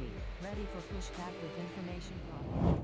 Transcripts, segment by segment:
Copy. Ready for pushback with information product.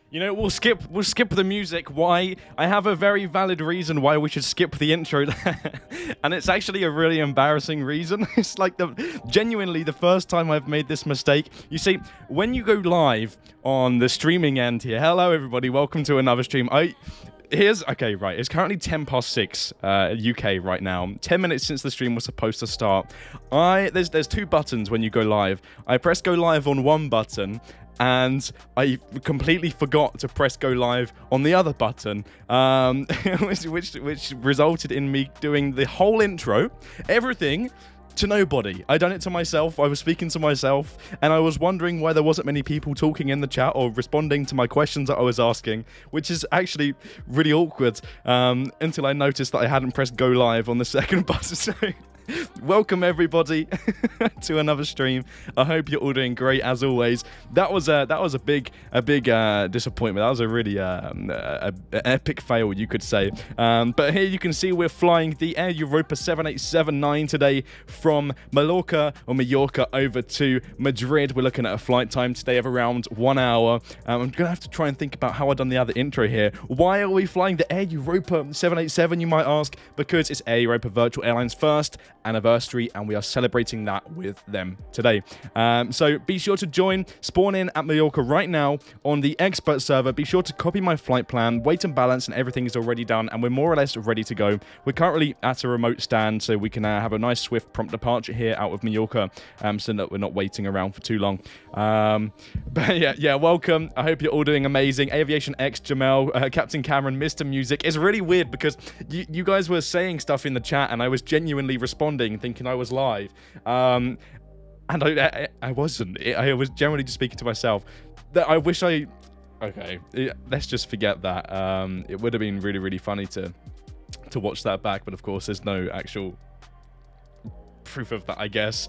You know, we'll skip the music. Why? I have a very valid reason why we should skip the intro. And it's actually a really embarrassing reason. It's like genuinely the first time I've made this mistake. You see, when you go live on the streaming end here, hello everybody, welcome to another stream. Okay, right, it's currently 6 UK right now. 10 minutes since the stream was supposed to start. There's two buttons when you go live. I press go live on one button, and I completely forgot to press go live on the other button, which resulted in me doing the whole intro, everything, to nobody. I done it to myself. I was speaking to myself, and I was wondering why there wasn't many people talking in the chat or responding to my questions that I was asking, which is actually really awkward, until I noticed that I hadn't pressed go live on the second button. So welcome everybody to another stream. I hope you're all doing great as always. That was a big disappointment. That was a really epic fail, you could say. But here you can see we're flying the Air Europa 7879 today from Mallorca over to Madrid. We're looking at a flight time today of around 1 hour. I'm gonna have to try and think about how I've done the other intro here. Why are we flying the Air Europa 787, you might ask? Because it's Air Europa Virtual Airlines first anniversary, and we are celebrating that with them today. So be sure to spawn in at Majorca right now on the expert server. Be sure to copy my flight plan, weight and balance, and everything is already done, and we're more or less ready to go. We're currently at a remote stand, so we can have a nice swift prompt departure here out of Majorca, so that we're not waiting around for too long. But yeah, welcome. I hope you're all doing amazing. Aviation X, Jamel, Captain Cameron, Mr. Music. It's really weird because you guys were saying stuff in the chat, and I was genuinely responding, thinking I was live, and I wasn't. I was generally just speaking to myself. I wish okay, let's just forget that. It would have been really, really funny to watch that back, but of course there's no actual proof of that, I guess.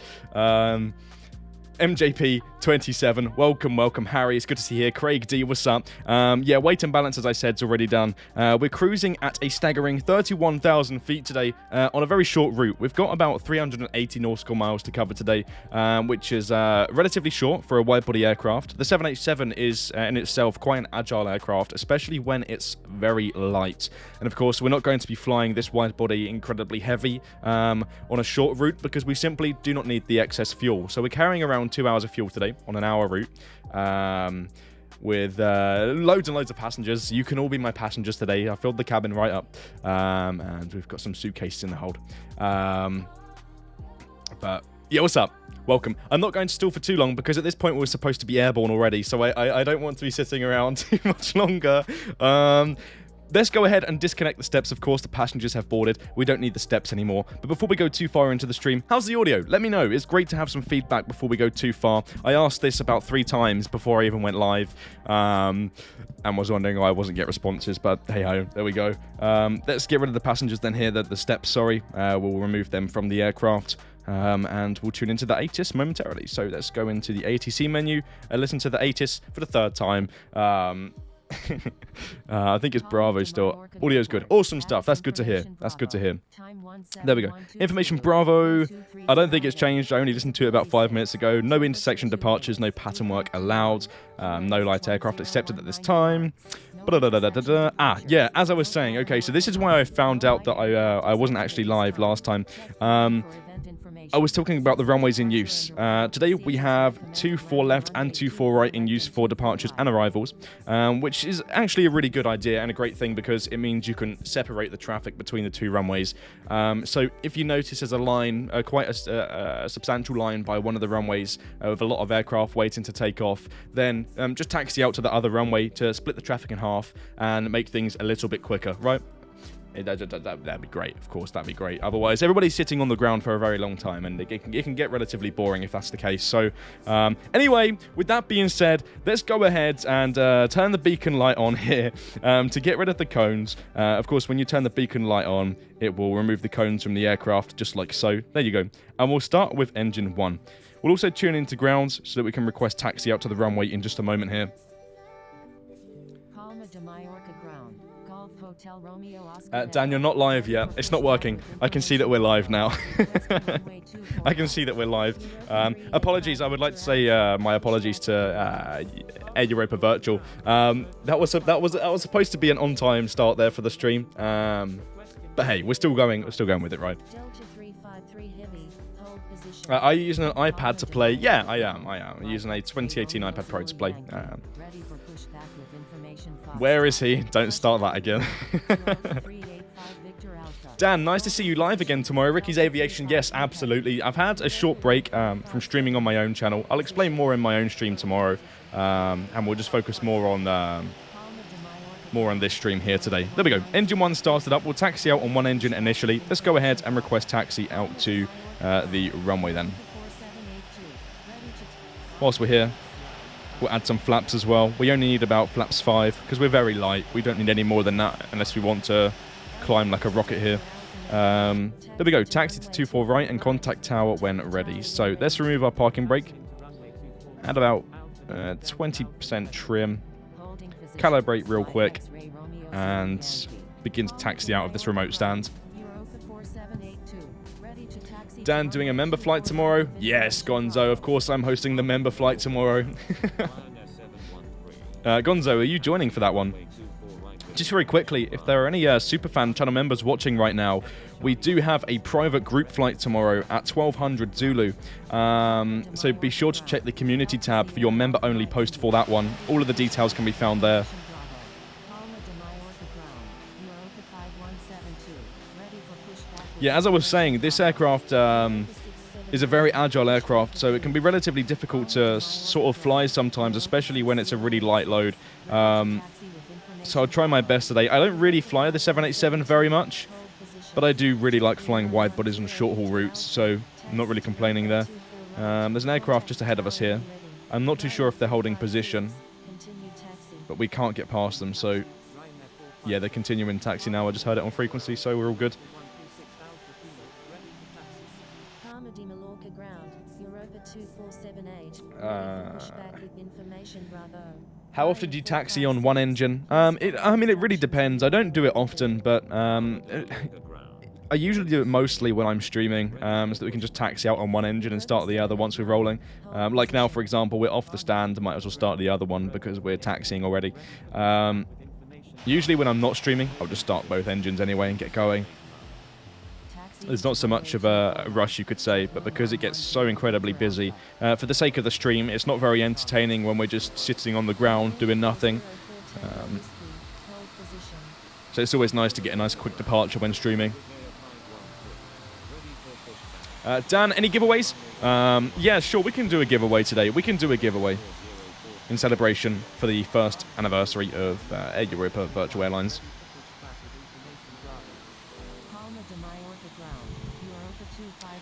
MJP27, welcome Harry, it's good to see you here. Craig D, what's up? Yeah, weight and balance, as I said, is already done. We're cruising at a staggering 31,000 feet today on a very short route. We've got about 380 nautical miles to cover today, which is relatively short for a wide-body aircraft. The 787 is in itself quite an agile aircraft, especially when it's very light. And of course, we're not going to be flying this wide-body incredibly heavy on a short route because we simply do not need the excess fuel. So we're carrying around 2 hours of fuel today on an hour route, with loads and loads of passengers. You can all be my passengers today. I filled the cabin right up, and we've got some suitcases in the hold. But yeah, what's up? Welcome. I'm not going to stall for too long because at this point we're supposed to be airborne already, so I don't want to be sitting around too much longer. let's go ahead and disconnect the steps. Of course, the passengers have boarded. We don't need the steps anymore. But before we go too far into the stream, how's the audio? Let me know. It's great to have some feedback before we go too far. I asked this about 3 times before I even went live, and was wondering why I wasn't getting responses, but hey-ho, there we go. Let's get rid of the passengers then here, the steps, sorry. We'll remove them from the aircraft. And we'll tune into the 𝗖𝗛𝗔𝗡𝗟 momentarily. So let's go into the ATC menu and listen to the 𝗖𝗛𝗔𝗡𝗟 for the 3rd time. I think it's Bravo still. Audio's good. Awesome stuff. That's good to hear. That's good to hear. There we go. Information Bravo. I don't think it's changed. I only listened to it about 5 minutes ago. No intersection departures. No pattern work allowed. No light aircraft accepted at this time. Yeah, as I was saying. Okay, so this is why I found out that I wasn't actually live last time. I was talking about the runways in use. Today we have 24 left and 24 right in use for departures and arrivals, which is actually a really good idea and a great thing because it means you can separate the traffic between the 2 runways. So if you notice there's a line, quite a substantial line by one of the runways with a lot of aircraft waiting to take off, then just taxi out to the other runway to split the traffic in half and make things a little bit quicker, right? That'd be great, of course, that'd be great. Otherwise, everybody's sitting on the ground for a very long time, and it can get relatively boring if that's the case. So, anyway, with that being said, let's go ahead and turn the beacon light on here to get rid of the cones. Of course, when you turn the beacon light on, it will remove the cones from the aircraft, just like so. There you go. And we'll start with engine 1. We'll also tune into grounds so that we can request taxi out to the runway in just a moment here. 𝗠𝗘𝗠𝗕𝗥𝗦𝗛 Majorca ground. Golf Hotel Romeo Dan, you're not live yet. It's not working. I can see that we're live now. I can see that we're live. Apologies. I would like to say my apologies to 𝗖𝗛𝗪opa 𝗔𝗡𝗒. That was supposed to be an on-time start there for the stream. But hey, we're still going. We're still going with it, right? Are you using an iPad to play? Yeah, I am. I'm using a 2018 iPad Pro to play. Where is he? Don't start that again. Dan, nice to see you live again tomorrow. Ricky's Aviation, yes, absolutely. I've had a short break from streaming on my own channel. I'll explain more in my own stream tomorrow, and we'll just focus more on this stream here today. There we go. Engine 1 started up. We'll taxi out on one engine initially. Let's go ahead and request taxi out to the runway then. Whilst we're here, we'll add some flaps as well. We only need about flaps 5 because we're very light. We don't need any more than that unless we want to climb like a rocket here. There we go. Taxi to 24 right and contact tower when ready. So let's remove our parking brake. Add about 20% trim. Calibrate real quick and begin to taxi out of this remote stand. Dan doing a member flight tomorrow? Yes, Gonzo. Of course I'm hosting the member flight tomorrow. Gonzo, are you joining for that one? Just very quickly, if there are any Superfan channel members watching right now, we do have a private group flight tomorrow at 1200 Zulu. So be sure to check the community tab for your member-only post for that one. All of the details can be found there. Yeah, as I was saying, this aircraft is a very agile aircraft, so it can be relatively difficult to sort of fly sometimes, especially when it's a really light load. So I'll try my best today. I don't really fly the 787 very much, but I do really like flying wide bodies on short-haul routes, so I'm not really complaining there. There's an aircraft just ahead of us here. I'm not too sure if they're holding position, but we can't get past them, so yeah, they're continuing taxi now. I just heard it on frequency, so we're all good. How often do you taxi on one engine? I mean, it really depends. I don't do it often, but I usually do it mostly when I'm streaming, so that we can just taxi out on one engine and start the other once we're rolling. Like now, for example, we're off the stand. Might as well start the other one because we're taxiing already. Usually when I'm not streaming, I'll just start both engines anyway and get going. There's not so much of a rush, you could say, but because it gets so incredibly busy, for the sake of the stream, it's not very entertaining when we're just sitting on the ground doing nothing. So it's always nice to get a nice quick departure when streaming. Dan, any giveaways? Yeah, sure, we can do a giveaway today. We can do a giveaway in celebration for the 1st anniversary of 𝗖𝗛𝗪opa Virtual Airlines.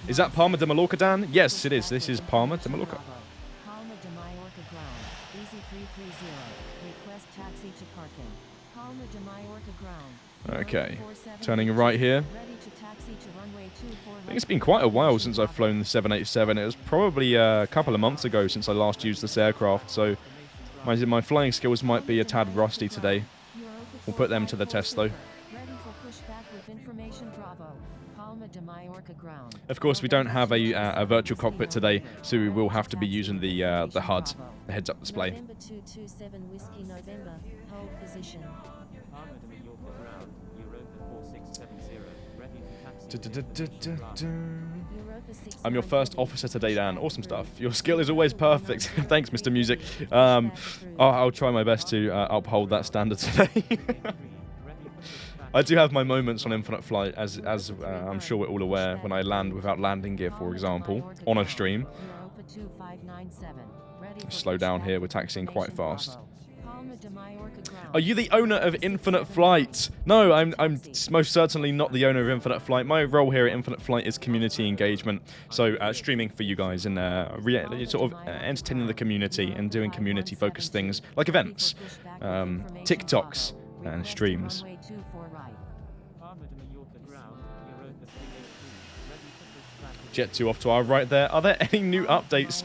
Is that 𝗠𝗘𝗠𝗦𝗛𝗡𝗟, Dan? Yes, it is. This is 𝗠𝗘𝗠𝗦𝗛𝗡𝗟. 𝗠𝗘𝗠𝗦𝗛𝗡𝗟. Easy 330. Request taxi to parking. 𝗠𝗘𝗠𝗦𝗡𝗟. Okay, turning right here. I think it's been quite a while since I've flown the 787. It was probably a couple of months ago since I last used this aircraft, so my flying skills might be a tad rusty today. We'll put them to the test, though. Of course, we don't have a virtual cockpit today, so we will have to be using the HUD, the heads-up display. I'm your first officer today, Dan. Awesome stuff. Your skill is always perfect. Thanks, Mr. Music. I'll try my best to uphold that standard today. I do have my moments on Infinite Flight, as I'm sure we're all aware, when I land without landing gear, for example, on a stream. Slow down here, we're taxiing quite fast. Are you the owner of Infinite Flight? No, I'm most certainly not the owner of Infinite Flight. My role here at Infinite Flight is community engagement. So streaming for you guys and sort of entertaining the community and doing community-focused things like events, TikToks, and streams. Jet 2 off to our right there. Are there any new updates?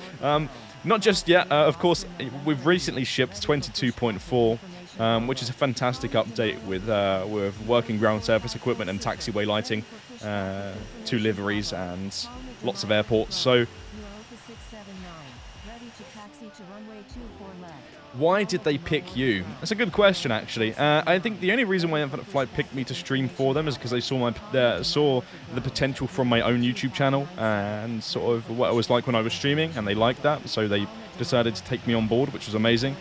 Not just yet. Of course, we've recently shipped 22.4, which is a fantastic update with working ground surface equipment and taxiway lighting, 2 liveries and lots of airports. So, why did they pick you? That's a good question, actually. I think the only reason why Infinite Flight picked me to stream for them is because they saw the potential from my own YouTube channel and sort of what it was like when I was streaming, and they liked that, so they decided to take me on board, which was amazing.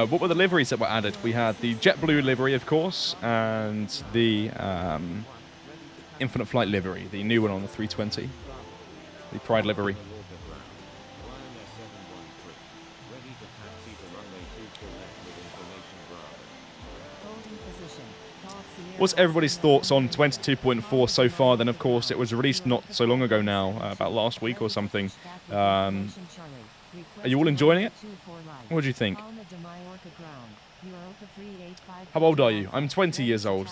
What were the liveries that were added? We had the JetBlue livery, of course, and the Infinite Flight livery, the new one on the 320, the Pride livery. What's everybody's thoughts on 22.4 so far? Then, of course, it was released not so long ago now, about last week or something. Are you all enjoying it? What do you think? How old are you? I'm 20 years old.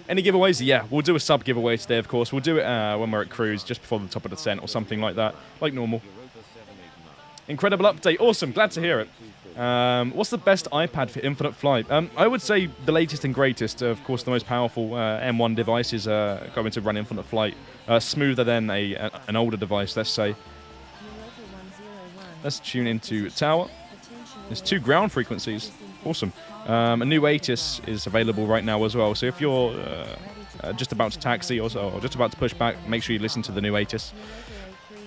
Any giveaways? Yeah, we'll do a sub giveaway today, of course. We'll do it when we're at cruise, just before the top of the descent or something like that, like normal. Incredible update. Awesome. Glad to hear it. What's the best iPad for Infinite Flight? I would say the latest and greatest. Of course, the most powerful M1 device is going to run Infinite Flight smoother than an older device, let's say. Let's tune into Tower. There's 2 ground frequencies. Awesome. A new 𝗖𝗛𝗔𝗡𝗟 is available right now as well. So if you're just about to taxi or just about to push back, make sure you listen to the new 𝗖𝗛𝗔𝗡𝗟.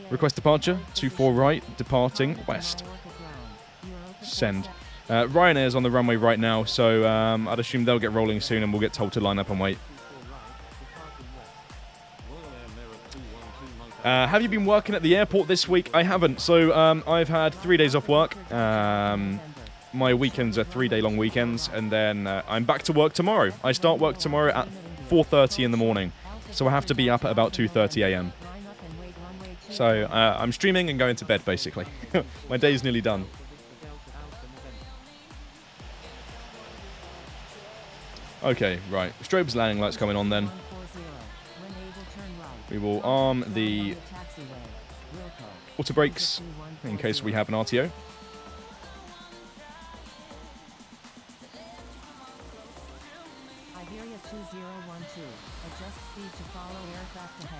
Request departure, 24 right, departing west. Send. Ryanair's on the runway right now, so I'd assume they'll get rolling soon and we'll get told to line up and wait. Have you been working at the airport this week? I haven't. So I've had 3 days off work. My weekends are 3-day-long weekends, and then I'm back to work tomorrow. I start work tomorrow at 4:30 in the morning, so I have to be up at about 2:30 a.m. So I'm streaming and going to bed, basically. My day's nearly done. Okay, right. Strobes landing lights coming on then. We will arm the auto brakes in case we have an RTO.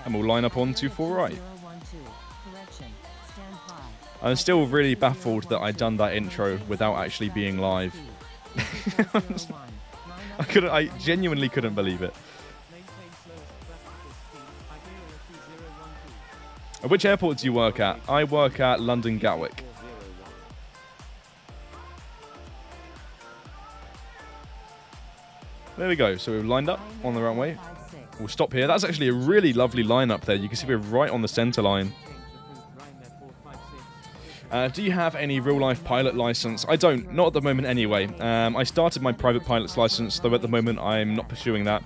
And we'll line up on 24 right. I'm still really baffled that I'd done that intro without actually being live. I genuinely couldn't believe it. Which airport do you work at? I work at London Gatwick. There we go. So we've lined up on the runway. We'll stop here. That's actually a really lovely line up there. You can see we're right on the center line. Do you have any real-life pilot license? I don't. Not at the moment anyway. I started my private pilot's license, though at the moment I'm not pursuing that.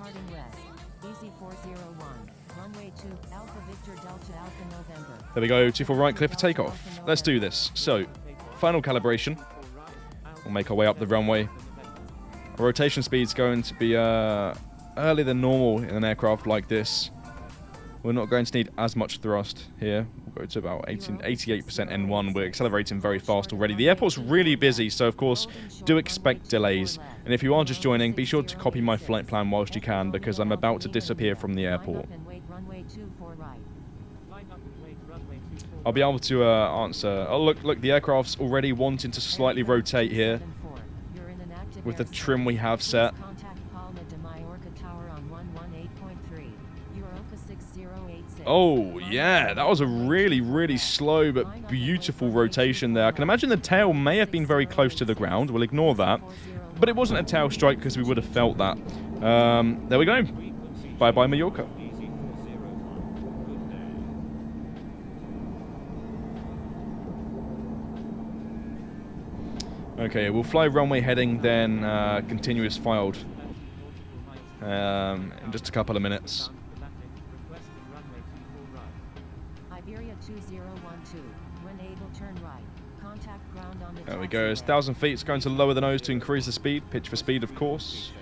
There we go. 24 right, clear for takeoff. Let's do this. So, final calibration. We'll make our way up the runway. Our rotation speed's going to be earlier than normal in an aircraft like this. We're not going to need as much thrust here. We'll go to about 88% N1. We're accelerating very fast already. The airport's really busy, so of course, do expect delays. And if you are just joining, be sure to copy my flight plan whilst you can, because I'm about to disappear from the airport. I'll be able to answer. Oh, look, the aircraft's already wanting to slightly rotate here with the trim we have set. Oh, yeah, that was a really, really slow but beautiful rotation there. I can imagine the tail may have been very close to the ground. We'll ignore that. But it wasn't a tail strike because we would have felt that. There we go. Bye-bye, Majorca. Okay, we'll fly runway heading, then continuous filed in just a couple of minutes. There we go. It's 1,000 feet. It's going to lower the nose to increase the speed. Pitch for speed, of course.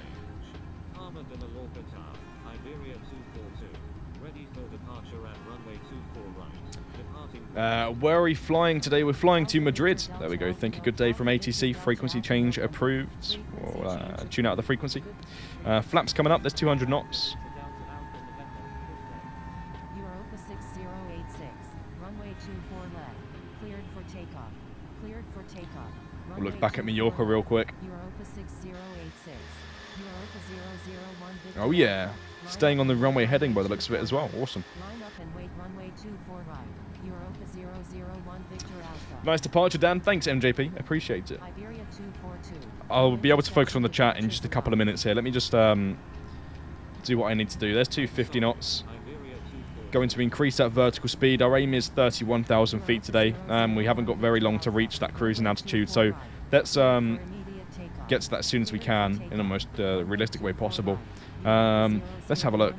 Where are we flying today? We're flying to Madrid. There we go. Think a good day from ATC. Frequency change approved. We'll tune out the frequency. Flaps coming up. There's 200 knots. Europa 6086. Runway 24 left. Cleared for takeoff. Cleared for takeoff. We'll look back at Majorca real quick. Europa 6086. Europa 001. Oh yeah. Staying on the runway heading by the looks of it as well. Awesome. Line up and wait runway 24 right. Europa 001 Victor Alpha. Nice departure, Dan. Thanks, MJP. Appreciate it. Iberia 242. I'll be able to focus on the chat in just a couple of minutes here. Let me just do what I need to do. There's 250 knots. Going to increase that vertical speed. Our aim is 31,000 feet today. We haven't got very long to reach that cruising altitude, so let's get to that as soon as we can in the most realistic way possible. Let's have a look.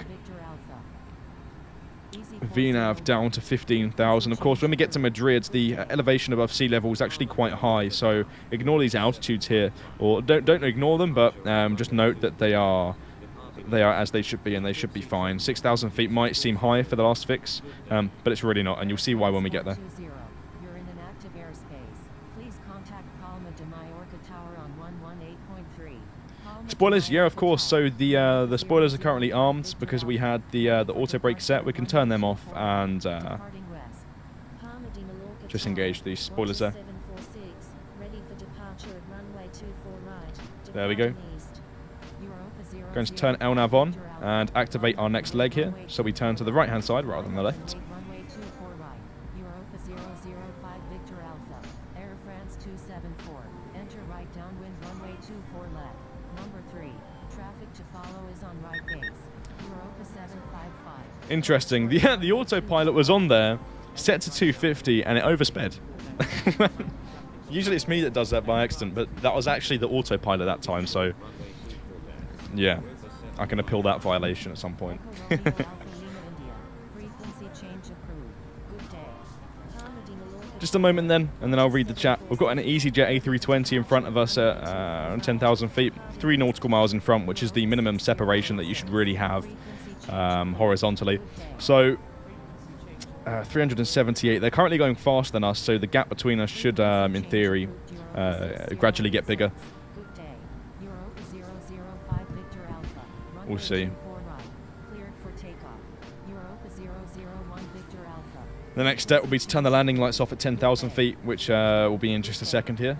VNAV down to 15,000. Of course, when we get to Madrid, the elevation above sea level is actually quite high, so ignore these altitudes here, or don't ignore them, but just note that they are as they should be, and they should be fine. 6,000 feet might seem high for the last fix, but it's really not, and you'll see why when we get there. You're in an active airspace. Please contact 𝗠𝗘𝗠𝗘𝗥𝗦𝗛 Tower on 118.3. Spoilers, yeah, of course. So the spoilers are currently armed because we had the auto brake set. We can turn them off and just engage these spoilers there. There we go. Going to turn LNAV on and activate our next leg here. So we turn to the right hand side rather than the left. Interesting. The autopilot was on there, set to 250, and it oversped. Usually it's me that does that by accident, but that was actually the autopilot that time, so yeah, I can appeal that violation at some point. Just a moment then, and then I'll read the chat. We've got an EasyJet A320 in front of us at 10,000 feet, 3 nautical miles in front, which is the minimum separation that you should really have horizontally. So 378. They're currently going faster than us, so the gap between us should, in theory, gradually get bigger. We'll see. The next step will be to turn the landing lights off at 10,000 feet, which will be in just a second here.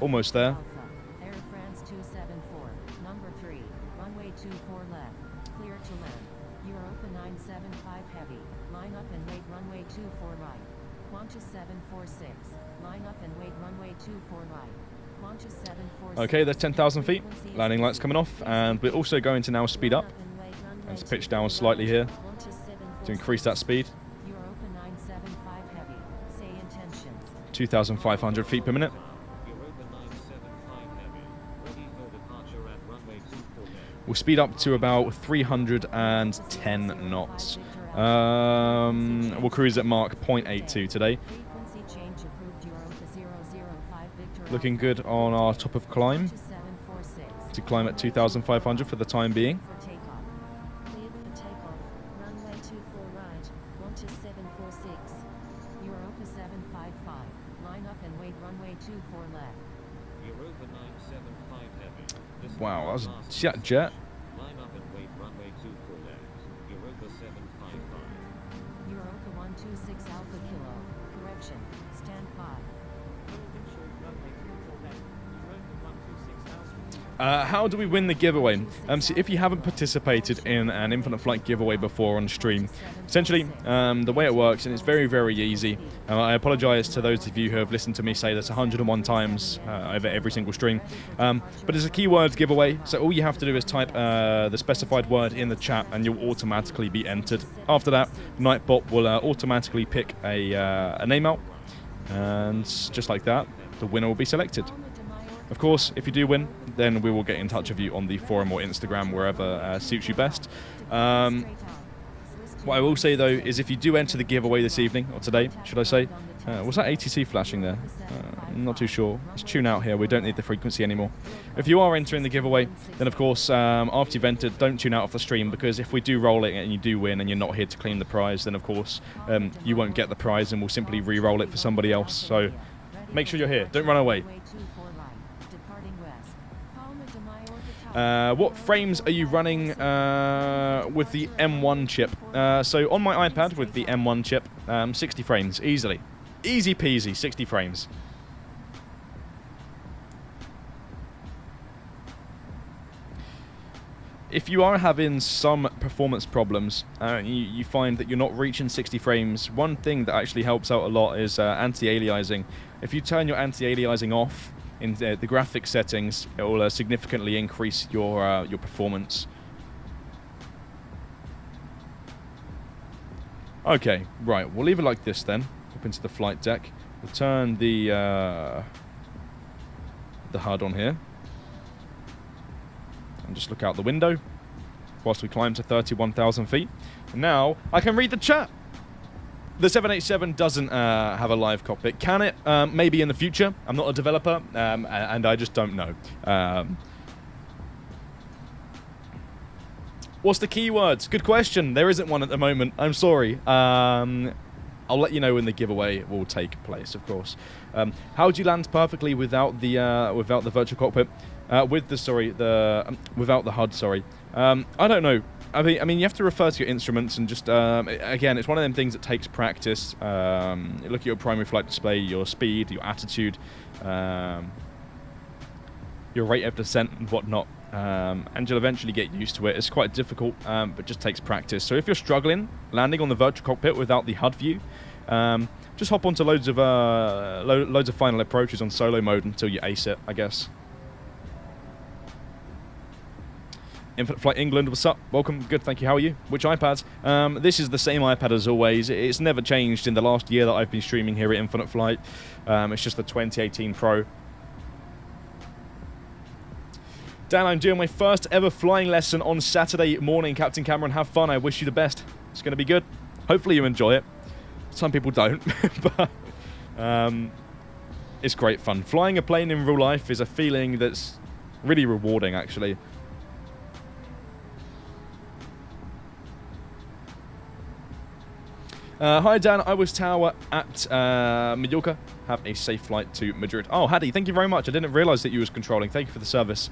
Almost there. Okay, there's 10,000 feet. Landing lights coming off, and we're also going to now speed up. Let's pitch down slightly here to increase that speed. Europa 975 heavy. Say intentions. 2,500 feet per minute. We'll speed up to about 310 knots. We'll cruise at Mach 0.82 today. Frequency change approved. Europa 005 Victor. Looking good on our top of climb. 746. To climb at 2,500 for the time being. For takeoff. Cleared for takeoff. Runway 24 right. 12746. Europa 755. Line up and wait. Runway 24 left. Europa 975 heavy. Wow, that was a jet. Line up and wait. Runway 24 left. Europa 755. Europa 126 Alpha Kilo. Correction. Stand by. How do we win the giveaway? So if you haven't participated in an Infinite Flight giveaway before on stream, essentially the way it works, and it's very, very easy. I apologize to those of you who have listened to me say this 101 times over every single stream, but it's a keywords giveaway, so all you have to do is type the specified word in the chat and you'll automatically be entered. After that, Nightbot will automatically pick a name out, and just like that, the winner will be selected. Of course, if you do win, then we will get in touch with you on the forum or Instagram, wherever suits you best. What I will say, though, is if you do enter the giveaway this evening, or today, should I say, was that ATC flashing there? I'm not too sure. Let's tune out here. We don't need the frequency anymore. If you are entering the giveaway, then, of course, after you've entered, don't tune out off the stream, because if we do roll it and you do win and you're not here to claim the prize, then, of course, you won't get the prize and we'll simply re-roll it for somebody else. So make sure you're here. Don't run away. What frames are you running with the M1 chip? So on my iPad with the M1 chip, 60 frames, easily. Easy peasy, 60 frames. If you are having some performance problems, you find that you're not reaching 60 frames, one thing that actually helps out a lot is anti-aliasing. If you turn your anti-aliasing off in the graphics settings, it will significantly increase your performance. Okay, right, we'll leave it like this then. Up into the flight deck. We'll turn the HUD on here. And just look out the window whilst we climb to 31,000 feet. And now I can read the chat. The 787 doesn't have a live cockpit. Can it? Maybe in the future. I'm not a developer, and I just don't know. What's the keywords? Good question. There isn't one at the moment. I'm sorry. I'll let you know when the giveaway will take place, of course. How do you land perfectly without the virtual cockpit? Without the HUD. Sorry. I don't know. I mean, you have to refer to your instruments and just, again, it's one of them things that takes practice. Look at your primary flight display, your speed, your attitude, your rate of descent and whatnot, and you'll eventually get used to it. It's quite difficult, but just takes practice. So if you're struggling landing on the virtual cockpit without the HUD view, just hop onto loads of final approaches on solo mode until you ace it, I guess. Infinite Flight England, what's up? Welcome. Good, thank you. How are you? Which iPads? This is the same iPad as always. It's never changed in the last year that I've been streaming here at Infinite Flight. It's just the 2018 Pro. Dan, I'm doing my first ever flying lesson on Saturday morning. Captain Cameron, have fun. I wish you the best. It's going to be good. Hopefully you enjoy it. Some people don't, but it's great fun. Flying a plane in real life is a feeling that's really rewarding, actually. Hi Dan, I was tower at Majorca. Have a safe flight to Madrid. Oh, Hattie, thank you very much. I didn't realise that you was controlling. Thank you for the service.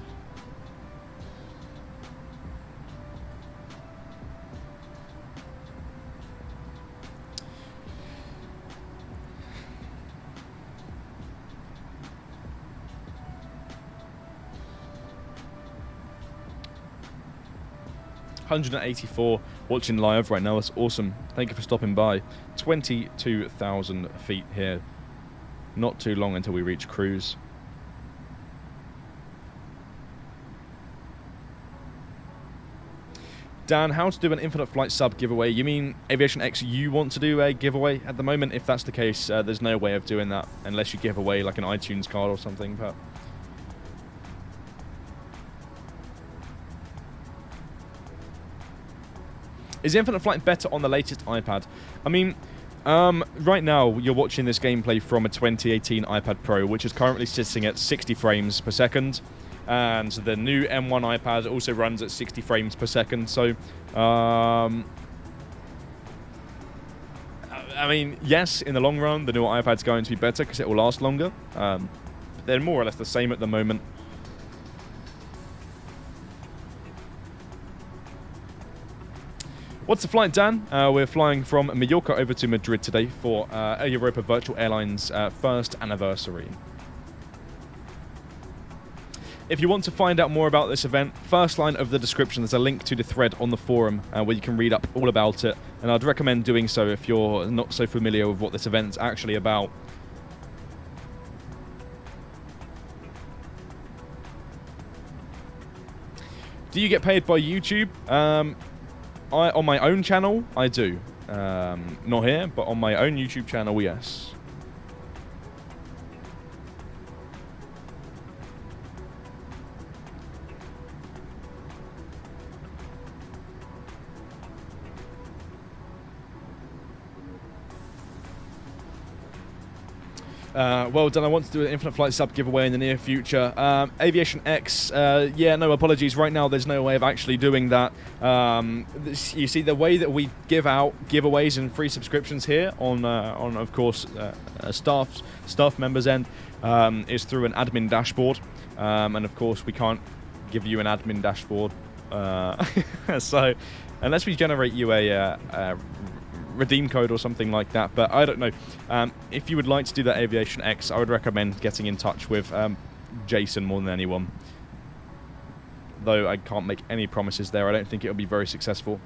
$184 watching live right now. That's awesome. Thank you for stopping by. 22,000 feet here. Not too long until we reach cruise. Dan, how to do an Infinite Flight sub giveaway? You mean Aviation X, you want to do a giveaway at the moment? If that's the case, there's no way of doing that unless you give away like an iTunes card or something. But is Infinite Flight better on the latest iPad? I mean, right now you're watching this gameplay from a 2018 iPad Pro, which is currently sitting at 60 frames per second. And the new M1 iPad also runs at 60 frames per second. So, I mean, yes, in the long run, the new iPad's going to be better because it will last longer. But they're more or less the same at the moment. What's the flight, Dan? We're flying from Majorca over to Madrid today for Europa Virtual Airlines' first anniversary. If you want to find out more about this event, first line of the description, there's a link to the thread on the forum where you can read up all about it. And I'd recommend doing so if you're not so familiar with what this event's actually about. Do you get paid by YouTube? On my own channel, I do. Not here, but on my own YouTube channel, yes. Well done. I want to do an Infinite Flight sub giveaway in the near future. Aviation X, yeah, no apologies. Right now, there's no way of actually doing that. You see, the way that we give out giveaways and free subscriptions here on of course, staff members' end is through an admin dashboard. And of course, we can't give you an admin dashboard. So, unless we generate you a redeem code or something like that, but I don't know. If you would like to do that Aviation X, I would recommend getting in touch with Jason more than anyone. Though I can't make any promises there. I don't think it'll be very successful.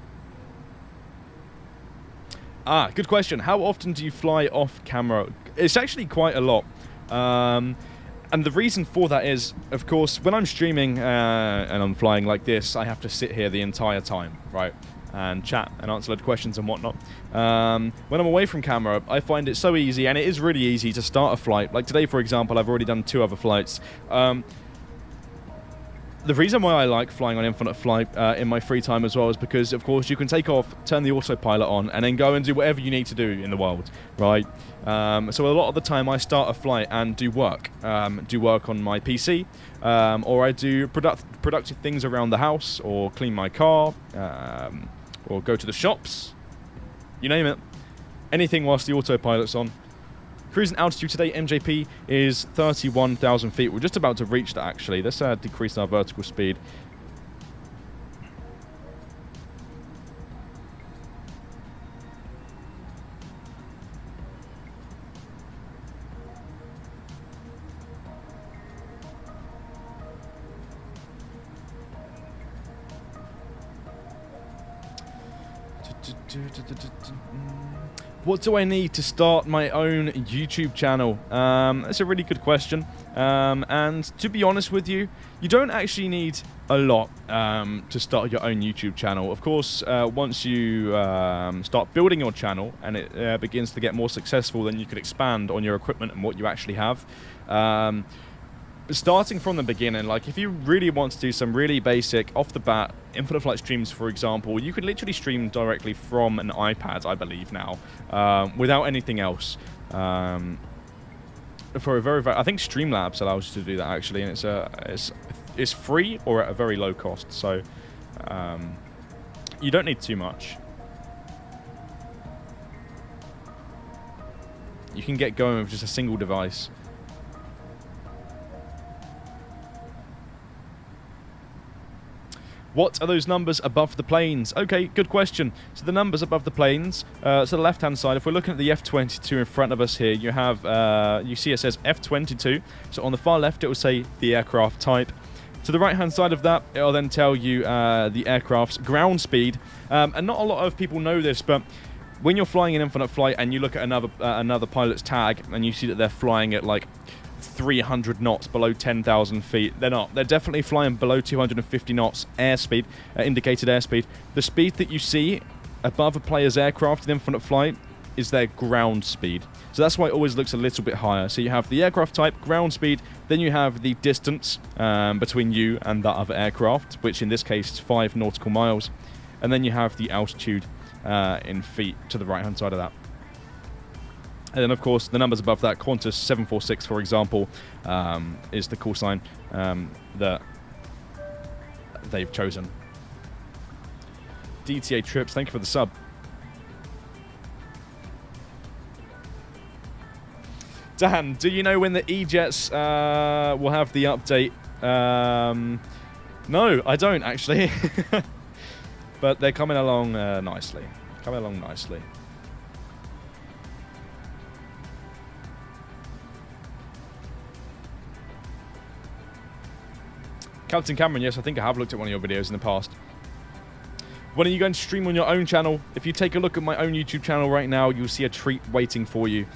Good question. How often do you fly off camera? It's actually quite a lot. And the reason for that is, of course, when I'm streaming and I'm flying like this, I have to sit here the entire time, right? And chat and answer loads of questions and whatnot. When I'm away from camera, I find it so easy, and it is really easy to start a flight. Like today, for example, I've already done 2 other flights. The reason why I like flying on Infinite Flight in my free time as well is because, of course, you can take off, turn the autopilot on, and then go and do whatever you need to do in the world, right? So a lot of the time I start a flight and do work. Do work on my PC, or I do productive things around the house, or clean my car, or go to the shops. You name it. Anything whilst the autopilot's on. Cruising altitude today, MJP, is 31,000 feet. We're just about to reach that, actually. Let's decrease our vertical speed. What do I need to start my own YouTube channel? That's a really good question. And to be honest with you, you don't actually need a lot to start your own YouTube channel. Of course, once you start building your channel and it begins to get more successful, then you could expand on your equipment and what you actually have. Starting from the beginning, like if you really want to do some really basic, off the bat, Infinite Flight streams, for example, you could literally stream directly from an iPad, I believe now, without anything else. For a very, I think Streamlabs allows you to do that actually, and it's free or at a very low cost, so you don't need too much. You can get going with just a single device. What are those numbers above the planes? Okay, good question. So the numbers above the planes, so the left-hand side, if we're looking at the F-22 in front of us here, you have, you see it says F-22. So on the far left, it will say the aircraft type. To the right-hand side of that, it will then tell you the aircraft's ground speed. And not a lot of people know this, but when you're flying in Infinite Flight and you look at another pilot's tag and you see that they're flying at like 300 knots below 10,000 feet. They're not. They're definitely flying below 250 knots airspeed, indicated airspeed. The speed that you see above a player's aircraft in infinite flight is their ground speed. So that's why it always looks a little bit higher. So you have the aircraft type, ground speed, then you have the distance between you and that other aircraft, which in this case is 5 nautical miles. And then you have the altitude in feet to the right-hand side of that. And then, of course, the numbers above that, Qantas 746, for example, is the call sign that they've chosen. DTA Trips, thank you for the sub. Dan, do you know when the E-Jets will have the update? No, I don't, actually. But they're coming along nicely. Coming along nicely. Captain Cameron, yes, I think I have looked at one of your videos in the past. When are you going to stream on your own channel? If you take a look at my own YouTube channel right now, you'll see a treat waiting for you.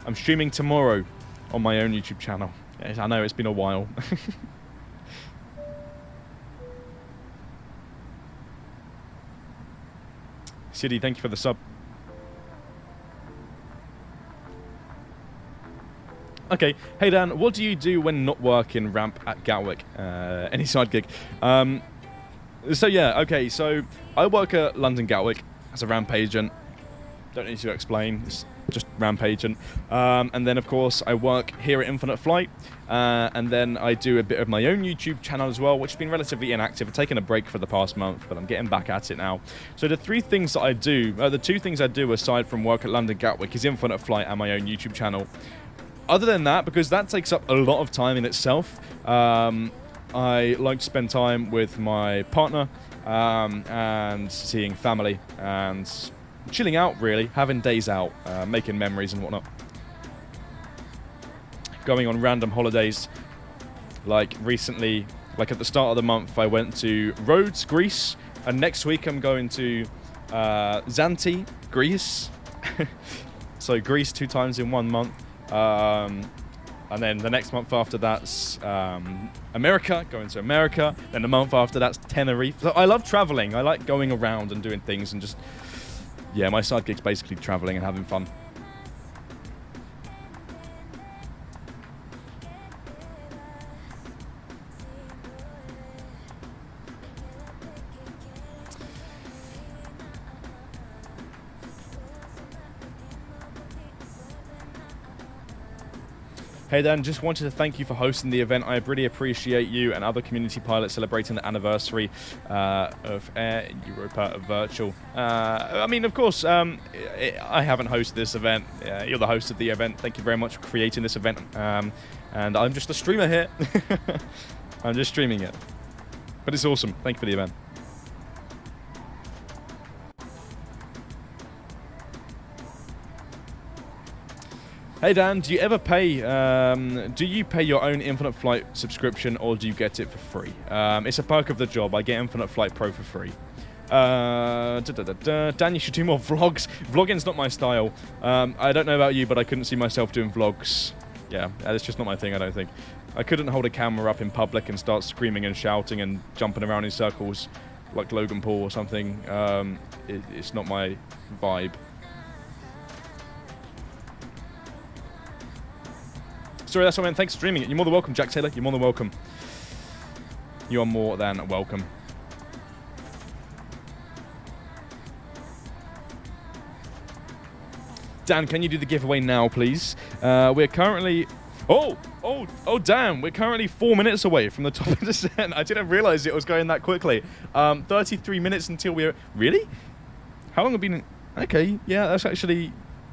I'm streaming tomorrow on my own YouTube channel. Yes, I know, it's been a while. City, thank you for the sub. Okay, hey Dan, what do you do when not working ramp at Gatwick? Any side gig? So yeah, okay, so I work at London Gatwick as a ramp agent. Don't need to explain, it's just ramp agent. And then of course I work here at Infinite Flight, and then I do a bit of my own YouTube channel as well, which has been relatively inactive. I've taken a break for the past month, but I'm getting back at it now. So the 3 things that I do, the 2 things I do aside from work at London Gatwick is Infinite Flight and my own YouTube channel. Other than that, because that takes up a lot of time in itself, I like to spend time with my partner and seeing family and chilling out, really, having days out, making memories and whatnot. Going on random holidays, like recently, like at the start of the month, I went to Rhodes, Greece, and next week I'm going to Zante, Greece. So Greece 2 times in 1 month. And then the next month after that's America, going to America. Then the month after that's Tenerife. So I love traveling. I like going around and doing things and just, yeah, my side gig's basically traveling and having fun. Hey Dan, just wanted to thank you for hosting the event. I really appreciate you and other community pilots celebrating the anniversary of Air Europa Virtual. I mean, of course, I haven't hosted this event. You're the host of the event. Thank you very much for creating this event. And I'm just a streamer here. I'm just streaming it. But it's awesome. Thank you for the event. Hey Dan, do you ever pay, do you pay your own Infinite Flight subscription or do you get it for free? It's a perk of the job. I get Infinite Flight Pro for free. Dan, you should do more vlogs. Vlogging's not my style. I don't know about you, but I couldn't see myself doing vlogs. Yeah, it's just not my thing, I don't think. I couldn't hold a camera up in public and start screaming and shouting and jumping around in circles like Logan Paul or something. It's not my vibe. Sorry, that's what I meant. Thanks for streaming it. You're more than welcome, Jack Taylor. You're more than welcome. You are more than welcome. Dan, can you do the giveaway now, please? We're currently... Oh, damn. We're currently 4 minutes away from the top of the descent. I didn't realize it was going that quickly. 33 minutes until we're... Really? How long have we been... Okay, yeah, that's actually...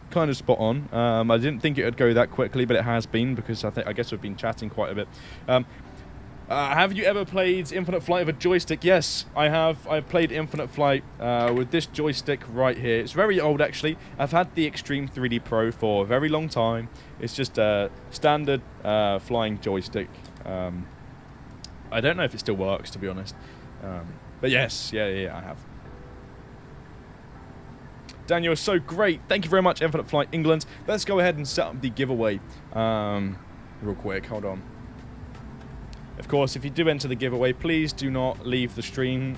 kind of spot on. I didn't think it would go that quickly, but it has been because I guess we've been chatting quite a bit. Have you ever played Infinite Flight with a joystick? Yes, I have. I've played Infinite Flight with this joystick right here. It's very old, actually. I've had the Extreme 3D Pro for a very long time. It's just a standard flying joystick. I don't know if it still works, to be honest. But yes, yeah, I have. Daniel, so great. Thank you very much, Infinite Flight England. Let's go ahead and set up the giveaway. real quick. Hold on. Of course, if you do enter the giveaway, please do not leave the stream.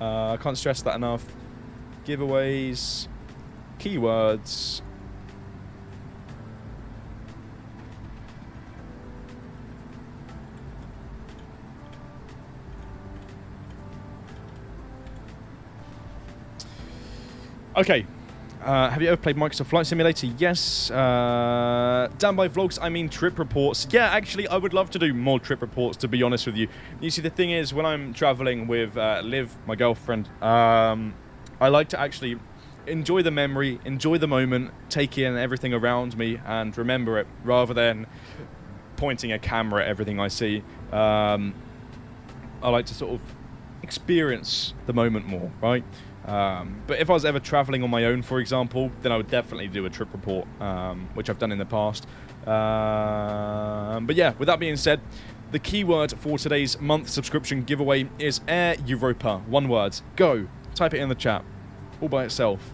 I can't stress that enough. Giveaways, keywords. Okay. Have you ever played Microsoft Flight Simulator? Yes. Down by vlogs, I mean trip reports. Yeah, actually, I would love to do more trip reports, to be honest with you. You see, the thing is, when I'm traveling with Liv, my girlfriend, I like to actually enjoy the memory, enjoy the moment, take in everything around me, and remember it, rather than pointing a camera at everything I see. I like to sort of experience the moment more, right? But if I was ever traveling on my own, for example, then I would definitely do a trip report, which I've done in the past. But yeah, with that being said, the keyword for today's month subscription giveaway is Air Europa. One word. Go. Type it in the chat. All by itself.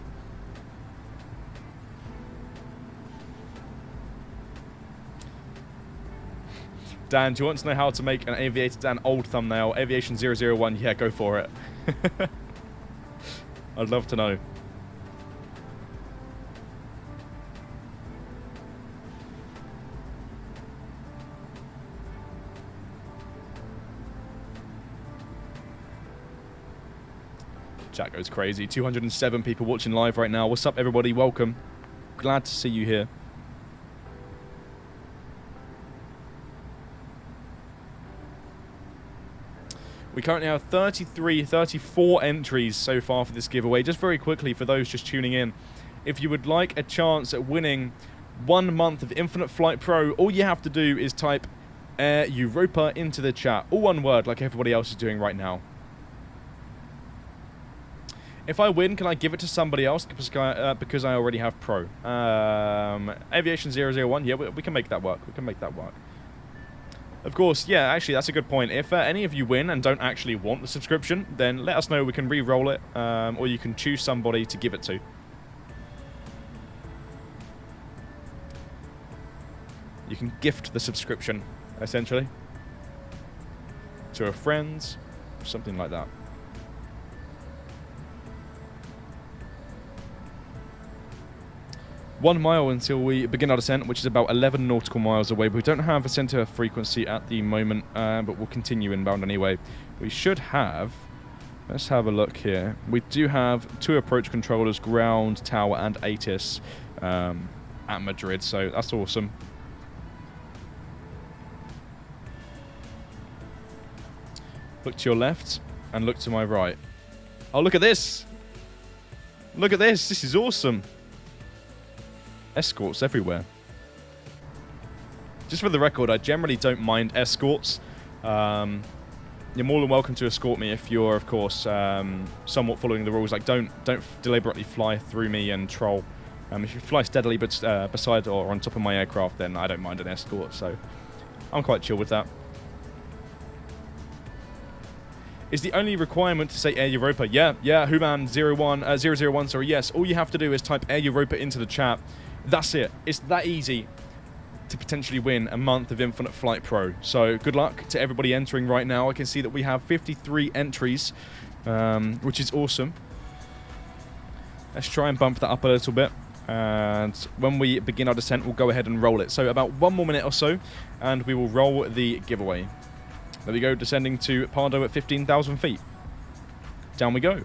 Dan, do you want to know how to make an Aviator Dan old thumbnail? Aviation 001, yeah, go for it. I'd love to know. Chat goes crazy. 207 people watching live right now. What's up, everybody? Welcome. Glad to see you here. We currently have 34 entries so far for this giveaway. Just very quickly, for those just tuning in, if you would like a chance at winning 1 month of Infinite Flight Pro, all you have to do is type Air Europa into the chat. All one word, like everybody else is doing right now. If I win, can I give it to somebody else because I already have Pro? Aviation 001, yeah, we can make that work. We can make that work. Of course, yeah, actually, that's a good point. If any of you win and don't actually want the subscription, then let us know. We can re-roll it, or you can choose somebody to give it to. You can gift the subscription, essentially, to a friend, something like that. One mile until we begin our descent, which is about 11 nautical miles away. We don't have a center of frequency at the moment, but we'll continue inbound anyway. We should have... Let's have a look here. We do have 2 approach controllers, ground, tower, and ATIS at Madrid, so that's awesome. Look to your left, and look to my right. Oh, look at this! Look at this! This is awesome! Escorts everywhere. Just for the record, I generally don't mind escorts. You're more than welcome to escort me if you're, of course, somewhat following the rules. Like, don't deliberately fly through me and troll. If you fly steadily but beside or on top of my aircraft, then I don't mind an escort. So I'm quite chill with that. Is the only requirement to say Air Europa? Yeah, Human001, sorry, yes. All you have to do is type Air Europa into the chat. That's it. It's that easy to potentially win a month of Infinite Flight Pro. So good luck to everybody entering right now. I can see that we have 53 entries, which is awesome. Let's try and bump that up a little bit. And when we begin our descent, we'll go ahead and roll it. So about 1 more minute or so, and we will roll the giveaway. There we go, descending to Pardo at 15,000 feet. Down we go.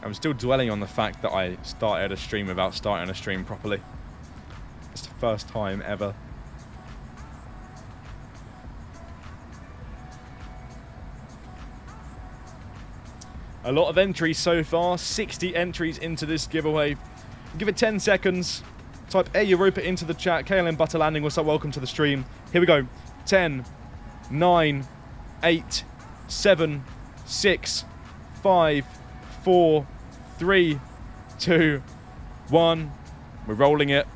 I'm still dwelling on the fact that I started a stream without starting a stream properly. It's the first time ever. A lot of entries so far, 60 entries into this giveaway. Give it 10 seconds. Type Air Europa into the chat. KLM Butter Landing, what's up? Welcome to the stream. Here we go. 10, 9, 8, 7, 6, 5, 4, 3, 2, 1. We're rolling it.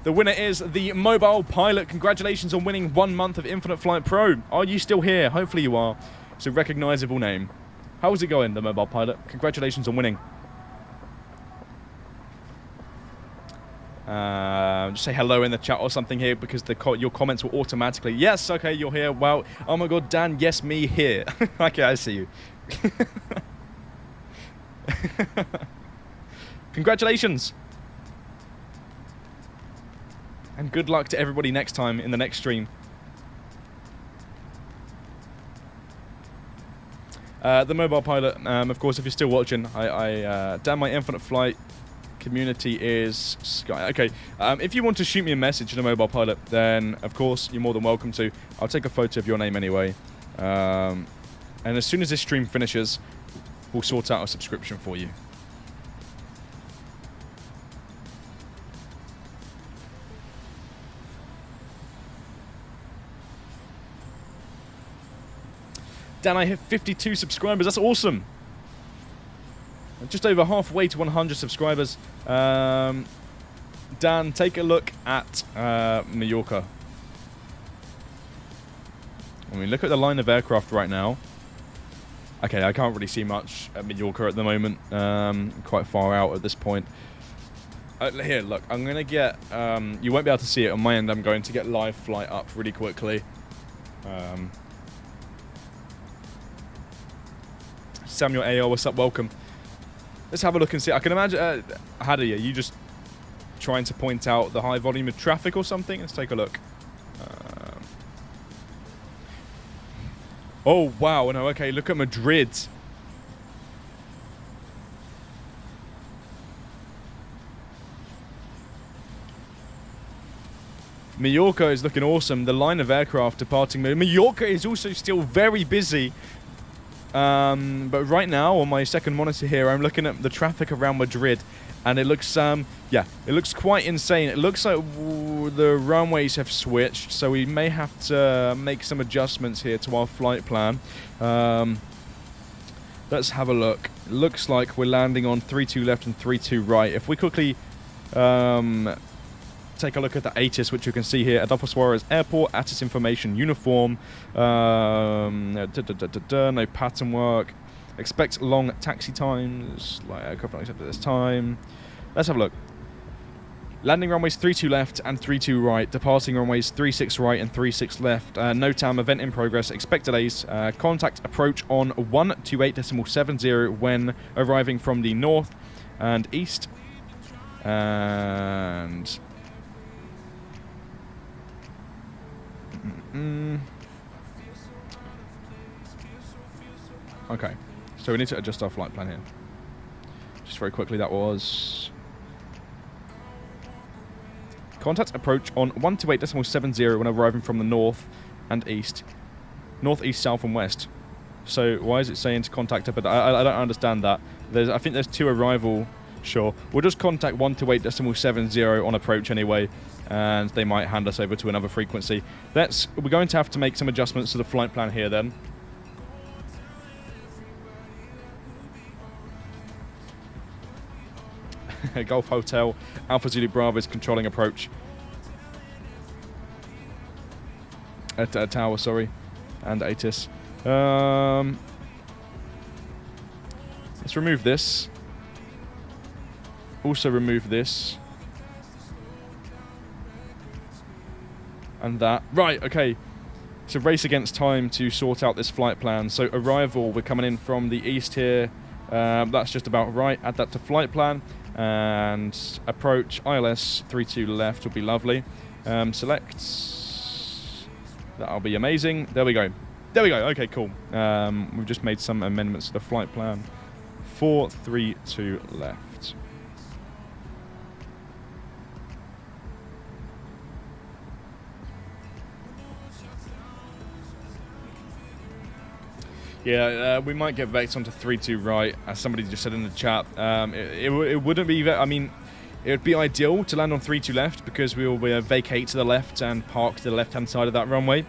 The winner is the Mobile Pilot. Congratulations on winning 1 month of Infinite Flight Pro. Are you still here? Hopefully you are. It's a recognizable name. How's it going, the Mobile Pilot? Congratulations on winning. Just say hello in the chat or something here because your comments will automatically... Yes, okay, you're here. Wow. Oh my god, Dan, yes, me here. Okay, I see you. Congratulations. And good luck to everybody next time in the next stream. The Mobile Pilot, of course, if you're still watching, Dan, my Infinite Flight community is Sky. Okay, if you want to shoot me a message in the Mobile Pilot, then of course you're more than welcome to. I'll take a photo of your name anyway. And as soon as this stream finishes, we'll sort out a subscription for you. Dan, I hit 52 subscribers. That's awesome. Just over halfway to 100 subscribers. Dan, take a look at Majorca. I mean, look at the line of aircraft right now. Okay, I can't really see much at Majorca at the moment. Quite far out at this point. Here, look. I'm going to get... you won't be able to see it on my end. I'm going to get live flight up really quickly. Samuel AO, what's up? Welcome. Let's have a look and see. I can imagine... Hadi, are you just trying to point out the high volume of traffic or something? Let's take a look. Oh, wow. No, okay, look at Madrid. Majorca is looking awesome. The line of aircraft departing. Majorca is also still very busy. But right now, on my second monitor here, I'm looking at the traffic around Madrid. And it looks, yeah, it looks quite insane. It looks like the runways have switched, so we may have to make some adjustments here to our flight plan. Let's have a look. It looks like we're landing on 3-2 left and 3-2 right. If we quickly take a look at the ATIS, which you can see here, Adolfo Suarez Airport, ATIS information, uniform, no pattern work. Expect long taxi times, like aircraft not accepted at this time. Let's have a look. Landing runways 32 left and 32 right. Departing runways 36 right and 36 left. NOTAM event in progress. Expect delays. Contact approach on 128.70 when arriving from the north and east. And... okay. So we need to adjust our flight plan here. Just very quickly, that was... contact approach on 128.70 when arriving from the north and east. North, east, south, and west. So why is it saying to contact up? But I don't understand that. I think there's two arrival. Sure. We'll just contact 128.70 on approach anyway, and they might hand us over to another frequency. We're going to have to make some adjustments to the flight plan here then. Golf Hotel, Alpha Zulu Bravo is controlling approach. Tower, sorry. And ATIS. Let's remove this. Also remove this. And that. Right, okay. It's a race against time to sort out this flight plan. So arrival, we're coming in from the east here. That's just about right. Add that to flight plan. And approach ILS 32 left would be lovely. Select. That'll be amazing. There we go. There we go. Okay, cool. We've just made some amendments to the flight plan. 432 left. Yeah, we might get vexed onto 3-2 right, as somebody just said in the chat. It wouldn't be... I mean, it would be ideal to land on 3-2 left because we will vacate to the left and park to the left-hand side of that runway.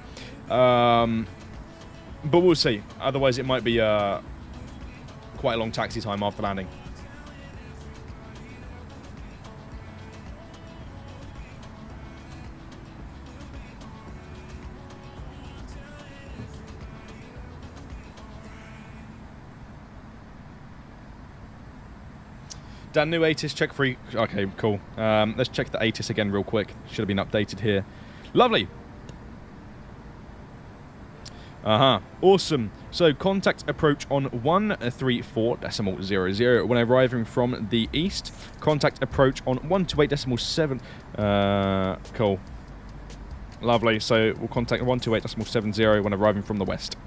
But we'll see. Otherwise, it might be quite a long taxi time after landing. Dan, new ATIS, check free. Okay, cool. Let's check the ATIS again real quick. Should have been updated here. Lovely. Awesome. So contact approach on 134.00 when arriving from the east. Contact approach on 128.7. Cool. Lovely. So we'll contact 128.70 when arriving from the west.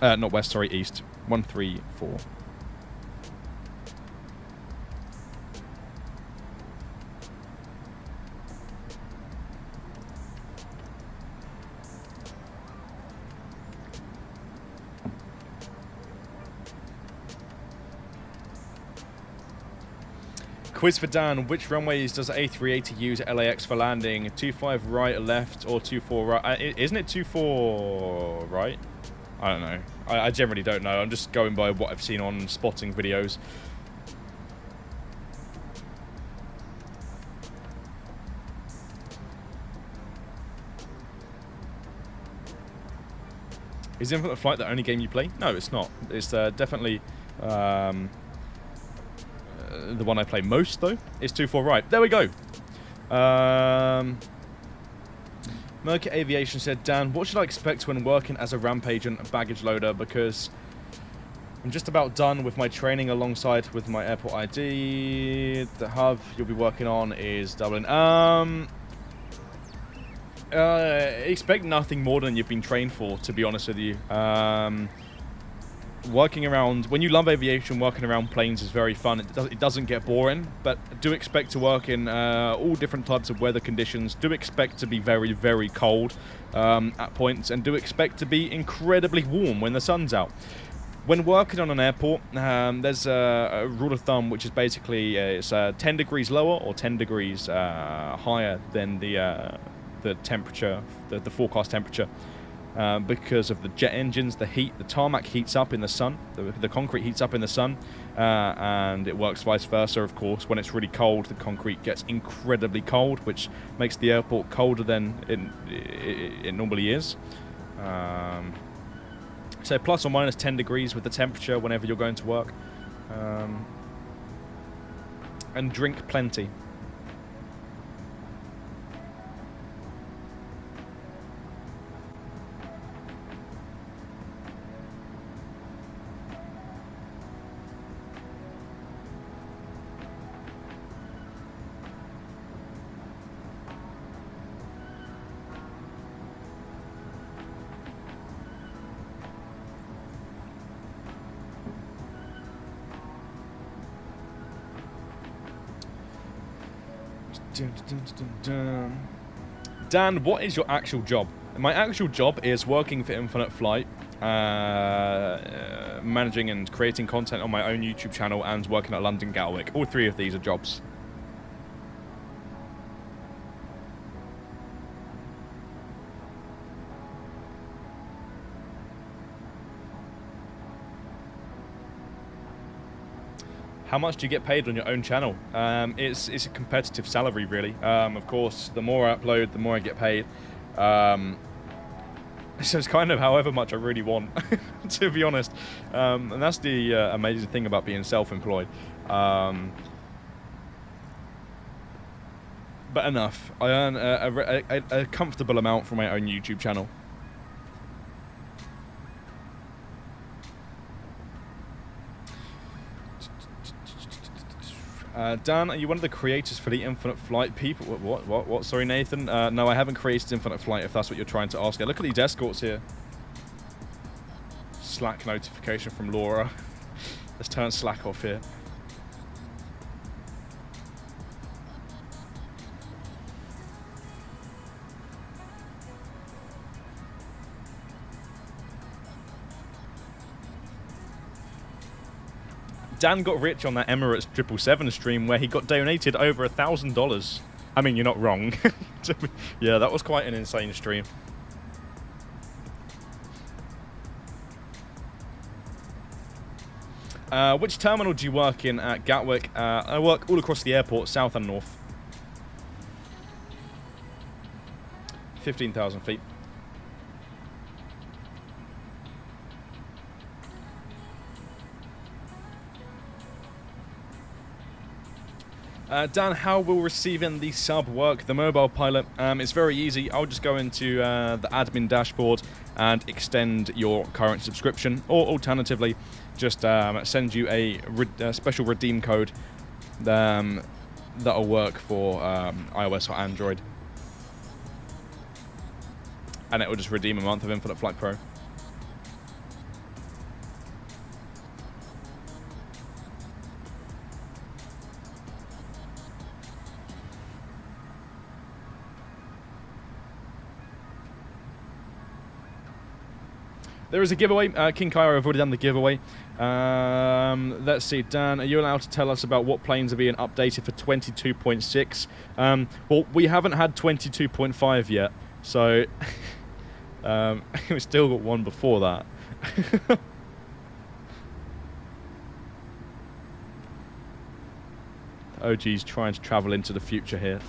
Not west, sorry, east. 134. Quiz for Dan. Which runways does A380 use at LAX for landing? 25 right, left, or 24 right? Isn't it 24 right? I don't know. I generally don't know. I'm just going by what I've seen on spotting videos. Is Infinite Flight the only game you play? No, it's not. It's definitely the one I play most, though. It's 2-4 right. There we go. Mercury Aviation said, Dan, what should I expect when working as a ramp agent baggage loader? Because I'm just about done with my training alongside with my airport ID. The hub you'll be working on is Dublin. Expect nothing more than you've been trained for, to be honest with you. Working around, when you love aviation, working around planes is very fun. It doesn't get boring, but do expect to work in all different types of weather conditions. Do expect to be very, very cold at points, and do expect to be incredibly warm when the sun's out. When working on an airport, there's a rule of thumb, which is basically it's 10 degrees lower or 10 degrees higher than the temperature, the forecast temperature. Because of the jet engines, the heat, the tarmac heats up in the sun, the concrete heats up in the sun, and it works vice versa, of course. When it's really cold, the concrete gets incredibly cold, which makes the airport colder than it normally is. So plus or minus 10 degrees with the temperature whenever you're going to work. And drink plenty. Dan, what is your actual job? My actual job is working for Infinite Flight, managing and creating content on my own YouTube channel, and working at London Gatwick. All three of these are jobs. How much do you get paid on your own channel? It's a competitive salary, really. Of course, the more I upload, the more I get paid. So it's kind of however much I really want, to be honest. And that's the amazing thing about being self-employed. But enough. I earn a comfortable amount from my own YouTube channel. Dan, are you one of the creators for the Infinite Flight people? What? Sorry, Nathan. No, I haven't created Infinite Flight, if that's what you're trying to ask. Look at these escorts here. Slack notification from Laura. Let's turn Slack off here. Dan got rich on that Emirates 777 stream where he got donated over $1,000. I mean, you're not wrong. Yeah, that was quite an insane stream. Which terminal do you work in at Gatwick? I work all across the airport, south and north. 15,000 feet. Dan, how will receiving the sub work? The mobile pilot, it's very easy. I'll just go into the admin dashboard and extend your current subscription, or alternatively, just send you a special redeem code that'll work for iOS or Android. And it will just redeem a month of Infinite Flight Pro. There is a giveaway. King Cairo, I've already done the giveaway. Let's see, Dan, are you allowed to tell us about what planes are being updated for 22.6? Well, we haven't had 22.5 yet, so we still got one before that. OG's trying to travel into the future here.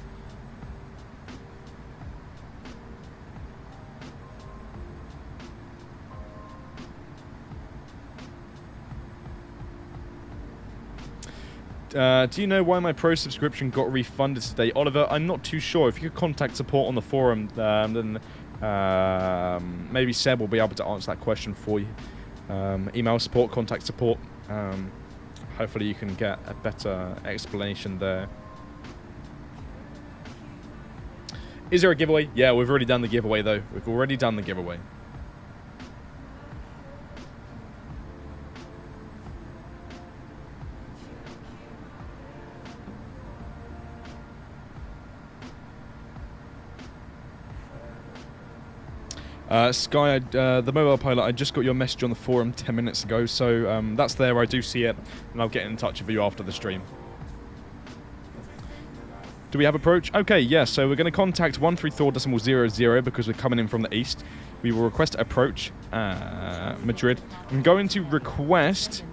Do you know why my Pro subscription got refunded today? Oliver, I'm not too sure. If you could contact support on the forum, then maybe Seb will be able to answer that question for you. Email support, contact support. Hopefully you can get a better explanation there. Is there a giveaway? Yeah, we've already done the giveaway, though. We've already done the giveaway. Sky, the mobile pilot, I just got your message on the forum 10 minutes ago, so that's there, I do see it, and I'll get in touch with you after the stream. Do we have approach? Okay, yes, so we're going to contact 134.00 because we're coming in from the east. We will request approach Madrid. I'm going to request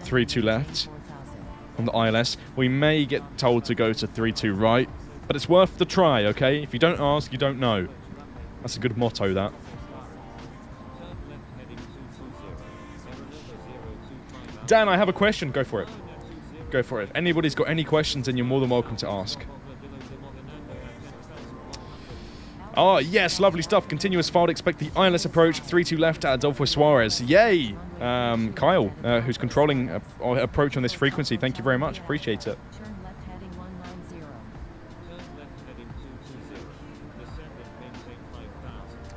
32 left on the ILS. We may get told to go to 32 right, but it's worth the try, okay? If you don't ask, you don't know. That's a good motto, that. Dan, I have a question. Go for it. Go for it. If anybody's got any questions, then you're more than welcome to ask. Oh, yes, lovely stuff. Continuous filed. Expect the ILS approach. 3-2 left at Adolfo Suarez. Yay! Kyle, who's controlling approach on this frequency. Thank you very much. Appreciate it.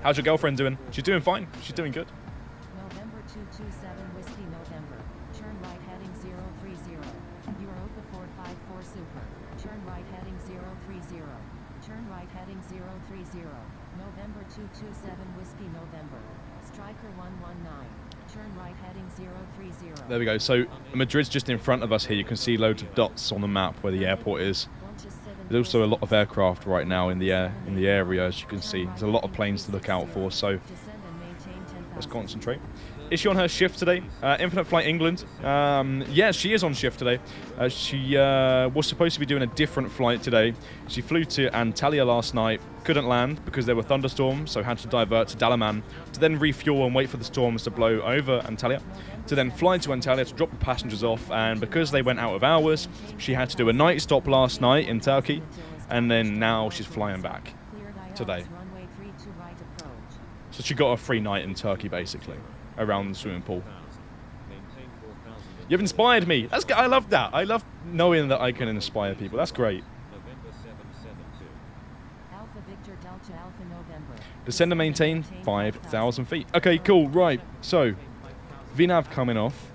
How's your girlfriend doing? She's doing fine. She's doing good. November 227 Whiskey November. Turn right heading 030. Europa 454 Super. Turn right heading 030. Turn right heading 030. November 227 Whiskey November. Striker 119. Turn right heading 030. There we go. So Madrid's just in front of us here. You can see loads of dots on the map where the airport is. There's also a lot of aircraft right now in the area, as you can see. There's a lot of planes to look out for, so let's concentrate. Is she on her shift today? Infinite Flight England. Yeah, she is on shift today. She was supposed to be doing a different flight today. She flew to Antalya last night, couldn't land because there were thunderstorms, so had to divert to Dalaman to then refuel and wait for the storms to blow over Antalya, to then fly to Antalya to drop the passengers off, and because they went out of hours, she had to do a night stop last night in Turkey, and then now she's flying back today. So she got a free night in Turkey, basically, around the swimming pool. You've inspired me. That's good. I love that. I love knowing that I can inspire people. That's great. Descend and maintain 5,000 feet. Okay, cool. Right. So, VNAV coming off.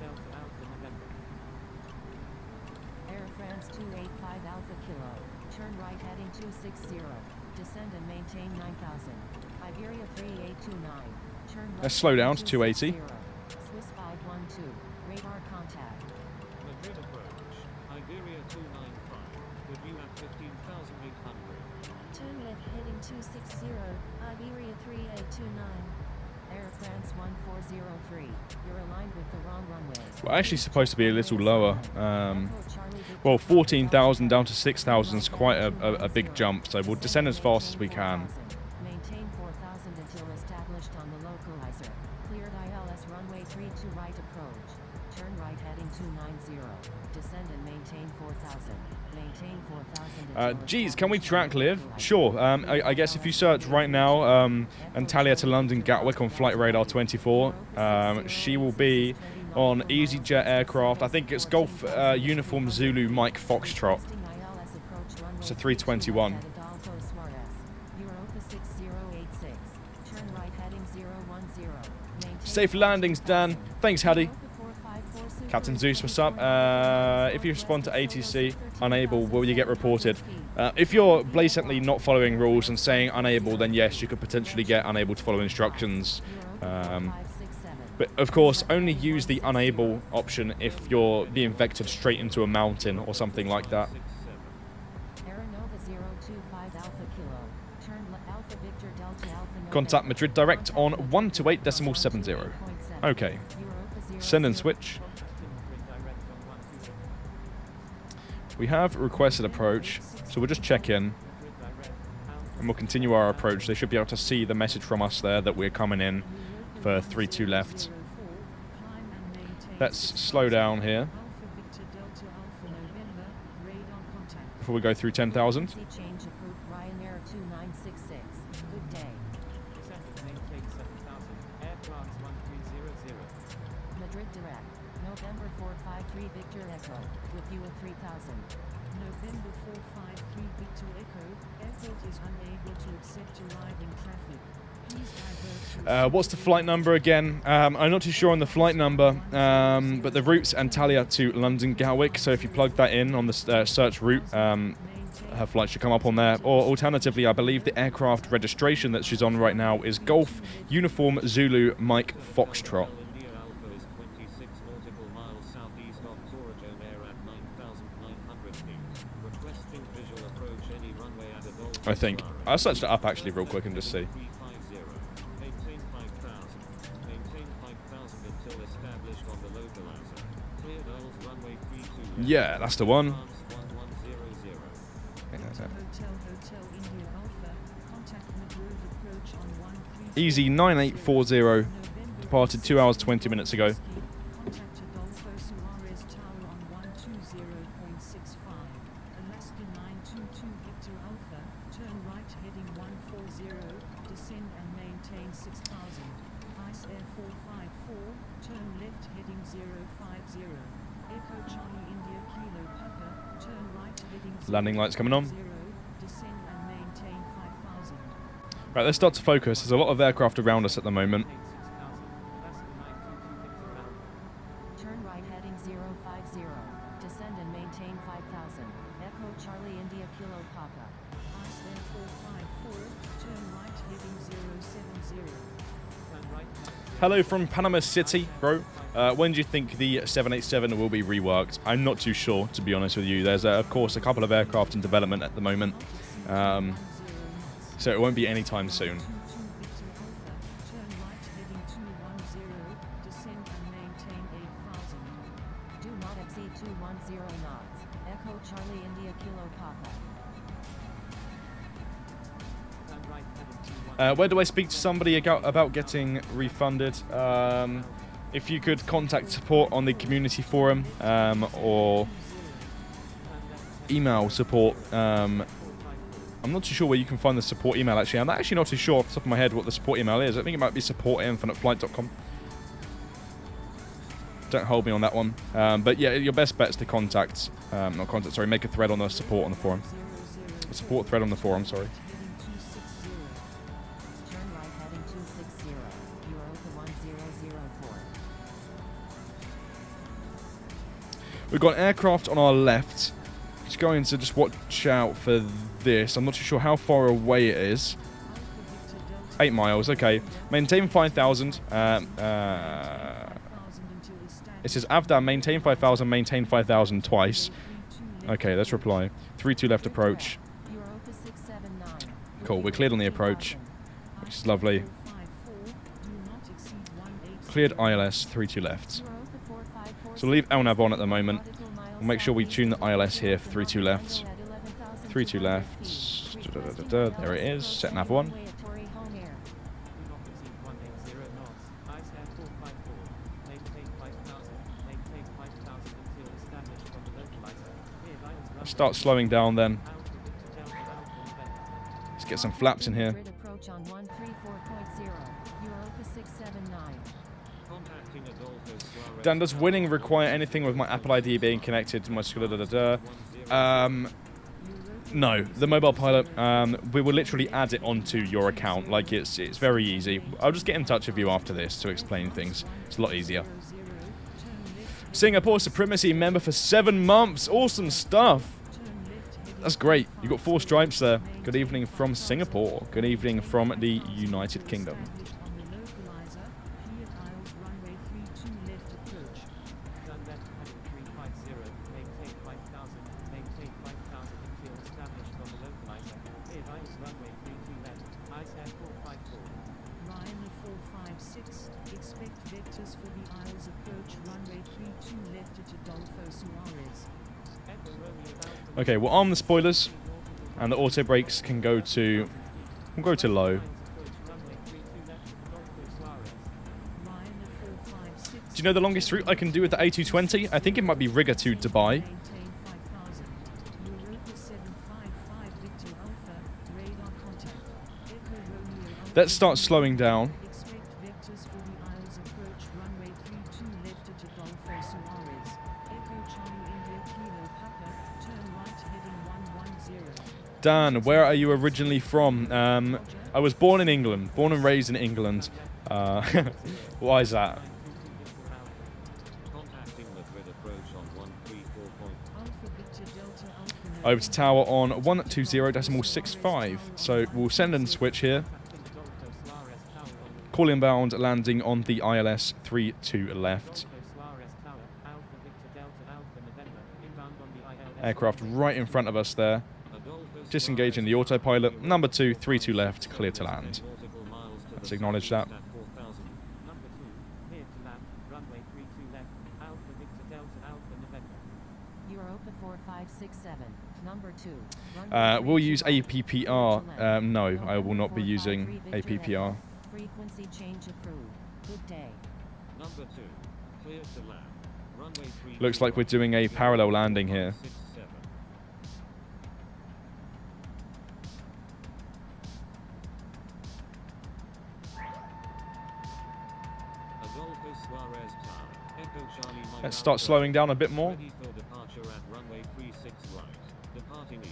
Air France 285 Alpha Kilo. Turn right heading 260. Descend and maintain 9,000. Iberia 3829. Turn left. Let's slow down to 280. Swiss 512. Radar contact. Madrid approach. Iberia 295. With you at 15,800. Turn left heading 260. Iberia 3829. Air France 1403. Your alignment aligned with the wrong runway. We're actually supposed to be a little lower. Echo Charlie Victor Well, 14,000 down to 6,000 is quite a big jump, so we'll descend as fast as we can. Maintain 4,000 until established on the localizer. Cleared ILS runway 32 right approach. Turn right heading 290. Descend and maintain 4,000. Maintain 4,000 until Geez, can we track established Liv? on the Sure. localizer. I guess if you search right now, Antalya to London Gatwick on Flight Radar 24, she will be on EasyJet aircraft. I think it's Golf Uniform Zulu Mike Foxtrot. It's a 321. Safe landings, Dan. Thanks, Haddy. Captain Zeus, what's up? If you respond to ATC unable, will you get reported? If you're blatantly not following rules and saying unable, then yes, you could potentially get unable to follow instructions. But of course, only use the unable option if you're being vectored straight into a mountain or something like that. Contact Madrid direct on 128.70. Okay. Send and switch. We have requested approach, so we'll just check in and we'll continue our approach. They should be able to see the message from us there that we're coming in for 32 left. Let's slow down here before we go through 10,000. Madrid direct, November 453 Victor Echo, with you at 3,000. November 453 Victor Echo, airport is unable to accept arriving traffic. Please divert to What's the flight number again? I'm not too sure on the flight number, but the route's Antalya to London Gatwick, so if you plug that in on the search route, her flight should come up on there. Or alternatively, I believe the aircraft registration that she's on right now is Golf Uniform Zulu Mike Foxtrot. India Alpha is 26 nautical miles southeast of 𝗠𝗘𝗠𝗦𝗛 at 9,900 feet. Requesting visual approach any runway at Adolfo I think. I'll search that up actually real quick and just see. 350. Maintain 5,000. Maintain 5,000 until established on the localizer. Cleared Earls runway 32. Yeah, that's the one. France 1100. Hotel India Alpha, contact Madrid approach on 133. Easy 9840, departed 2 hours 20 minutes ago. Contact Adolfo Suarez Tower on 120.65. Alaska 922 Victor Alpha, turn right heading 140, descend and maintain 6,000. Ice Air 454, turn left heading 050. Echo Charlie India Kilo Papa, turn right heading Landing lights coming on. 0, descend and maintain 5,000. Right, let's start to focus. There's a lot of aircraft around us at the moment. Turn right heading 050. Descend and maintain 5,000. Echo Charlie India Kilo Papa. Ice Air 454, turn right heading 070. Hello from Panama City, bro. When do you think the 787 will be reworked? I'm not too sure, to be honest with you. There's, of course, a couple of aircraft in development at the moment. So it won't be anytime soon. 22 Victor Alpha, turn right heading 210, descend and maintain 8,000. Do not exceed 210 knots. Echo Charlie India Kilo Papa. Where do I speak to somebody about getting refunded? If you could contact support on the community forum or email support. I'm not too sure where you can find the support email actually. I'm actually not too sure off the top of my head what the support email is. I think it might be support@infiniteflight.com. Don't hold me on that one. But yeah, your best bet is to contact, make a thread on the support on the forum. A support thread on the forum, sorry. Heading 260. Turn right heading 260. Europa 1004. We've got aircraft on our left. Just going to just watch out for this. I'm not too sure how far away it is. 8 miles, okay. Maintain 5,000. It says Avda, maintain 5,000, maintain 5,000 twice. Okay, let's reply. 3-2 left approach. Europa 679. Cool, we're cleared on the approach, which is lovely. Cleared ILS, 32 left. So we'll leave LNAV on at the moment. We'll make sure we tune the ILS here for 32 left. 32 left. There it is. Set nav 1. Start slowing down then. Let's get some flaps in here. Dan, does winning require anything with my Apple ID being connected to my no, the mobile pilot, we will literally add it onto your account. Like, it's very easy. I'll just get in touch with you after this to explain things. It's a lot easier. Singapore Supremacy member for 7 months. Awesome stuff. That's great. You got 4 stripes there. Good evening from Singapore. Good evening from the United Kingdom. Okay, we'll arm the spoilers, and the auto brakes can go to. We'll go to low. Do you know the longest route I can do with the A220? I think it might be Riga to Dubai. Let's start slowing down. Dan, where are you originally from? I was born in England, born and raised in England. Why is that? Over to tower on 120.65. So we'll send and switch here. Call inbound, landing on the ILS 32 left. Aircraft right in front of us there. Disengaging the autopilot. Number 2, 32 left, clear to land. Let's acknowledge that. Europa 4567, number 2. We'll use APPR. No, I will not be using APPR. Frequency change approved. Good day. Number 2, clear to land. Runway 3. Looks like we're doing a parallel landing here. Let's start slowing down a bit more. Ready for departure at runway 36 right. Departing east.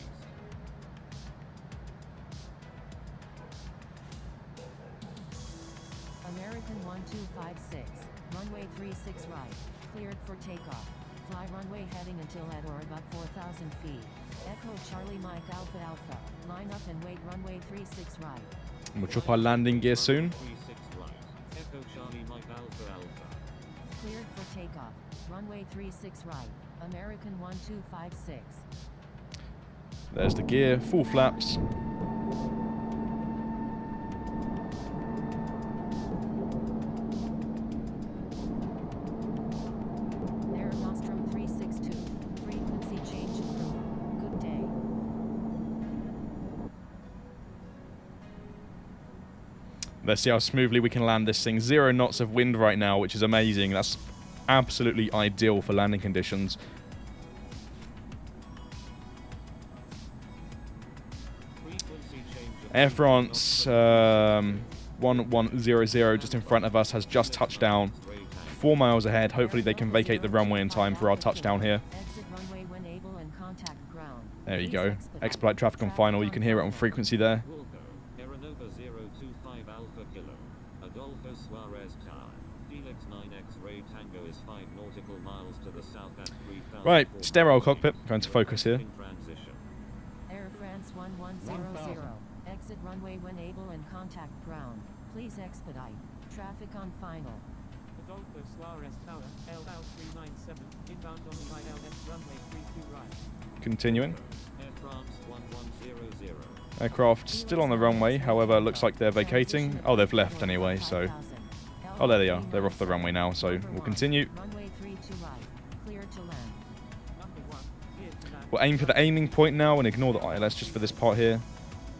American 1256, runway 36 right, cleared for takeoff. Fly runway heading until at or about 4,000 feet. Echo Charlie Mike Alpha Alpha, line up and wait runway 36 right. We'll drop our landing gear soon. 36 right. Echo Charlie Mike Alpha Alpha. Cleared for takeoff. Runway 36 right. American 1256. There's the gear, full flaps. Air Nostrum 362. Frequency change approved. Good day. Let's see how smoothly we can land this thing. 0 knots of wind right now, which is amazing. That's absolutely ideal for landing conditions. Air France 1100 just in front of us has just touched down. 4 miles ahead. Hopefully they can vacate the runway in time for our touchdown here. There you go. Expedite traffic on final. You can hear it on frequency there. Aeronova 025 Alpha Kilo. Adolfo Suarez Tower. Felix 9X Ray Tango is 5 nautical miles to the south at 3,000. Right, sterile cockpit. Going to focus here. Air France 1100. Exit runway when able and contact ground. Please expedite. Traffic on final. Adolfo Suarez Tower, LL 397, inbound on the ILS runway 32 right. Continuing. Air France 1100. Aircraft still on the runway, however, looks like they're vacating. Oh, they've left anyway, so Oh, there they are. They're off the runway now, so we'll continue. Runway 32 right. Clear to land. Number 1, clear to land. We'll aim for the aiming point now and ignore the ILS just for this part here.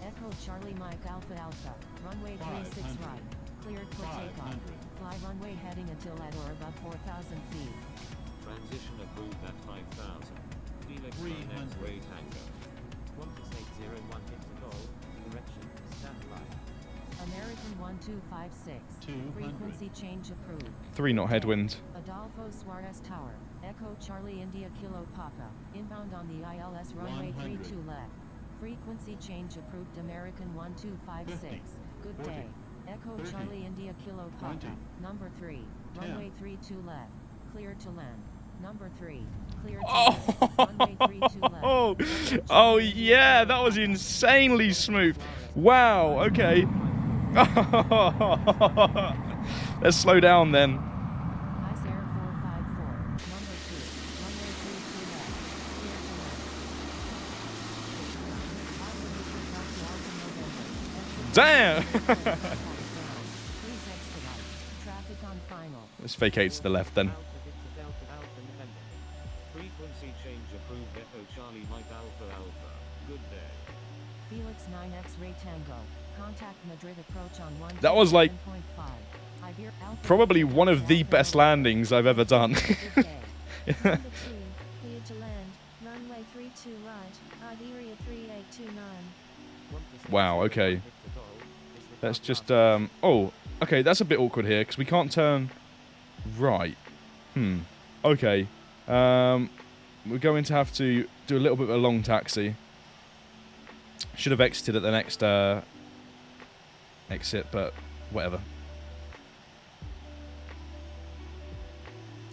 Echo Charlie Mike Alpha Alpha. Runway 36 right. Cleared for takeoff. Fly runway heading until at or above 4,000 feet. Transition approved at 5,000. Felix 9X Ray Tango. 16801 Victor Golf. Direction, stand by. American 1256. Frequency change approved. 3 knot headwind. Adolfo Suarez Tower. Echo Charlie India Kilo Papa. Inbound on the ILS runway 32 left. Frequency change approved. American 1256. Good day. Echo Charlie India Kilo Papa. Number 3. Runway 32 left. Clear to land. Number 3. Clear to land. Runway 32 left. Oh yeah, that was insanely smooth. Wow, okay. Let's slow down then. Ice Air 454. Number 2. Runway 32 left. Clear to land. Damn! Please expedite. Traffic on final. Let's vacate to the left then. Alpha Victor Delta Alpha November. Frequency change approved. Echo Charlie Mike Alpha Alpha. Good day. Felix 9X Ray Tango. Contact Madrid approach on 1. That was like 1.5. Alpha probably Victor one of Delta the Alpha best November. landings I've ever done. Good day. Number 2, clear to land. Runway 32 right. Iberia 3829. Wow, okay. Victor Golf. Let's just, oh, okay, that's a bit awkward here, because we can't turn right. Okay. We're going to have to do a little bit of a long taxi. Should have exited at the next, exit, but whatever.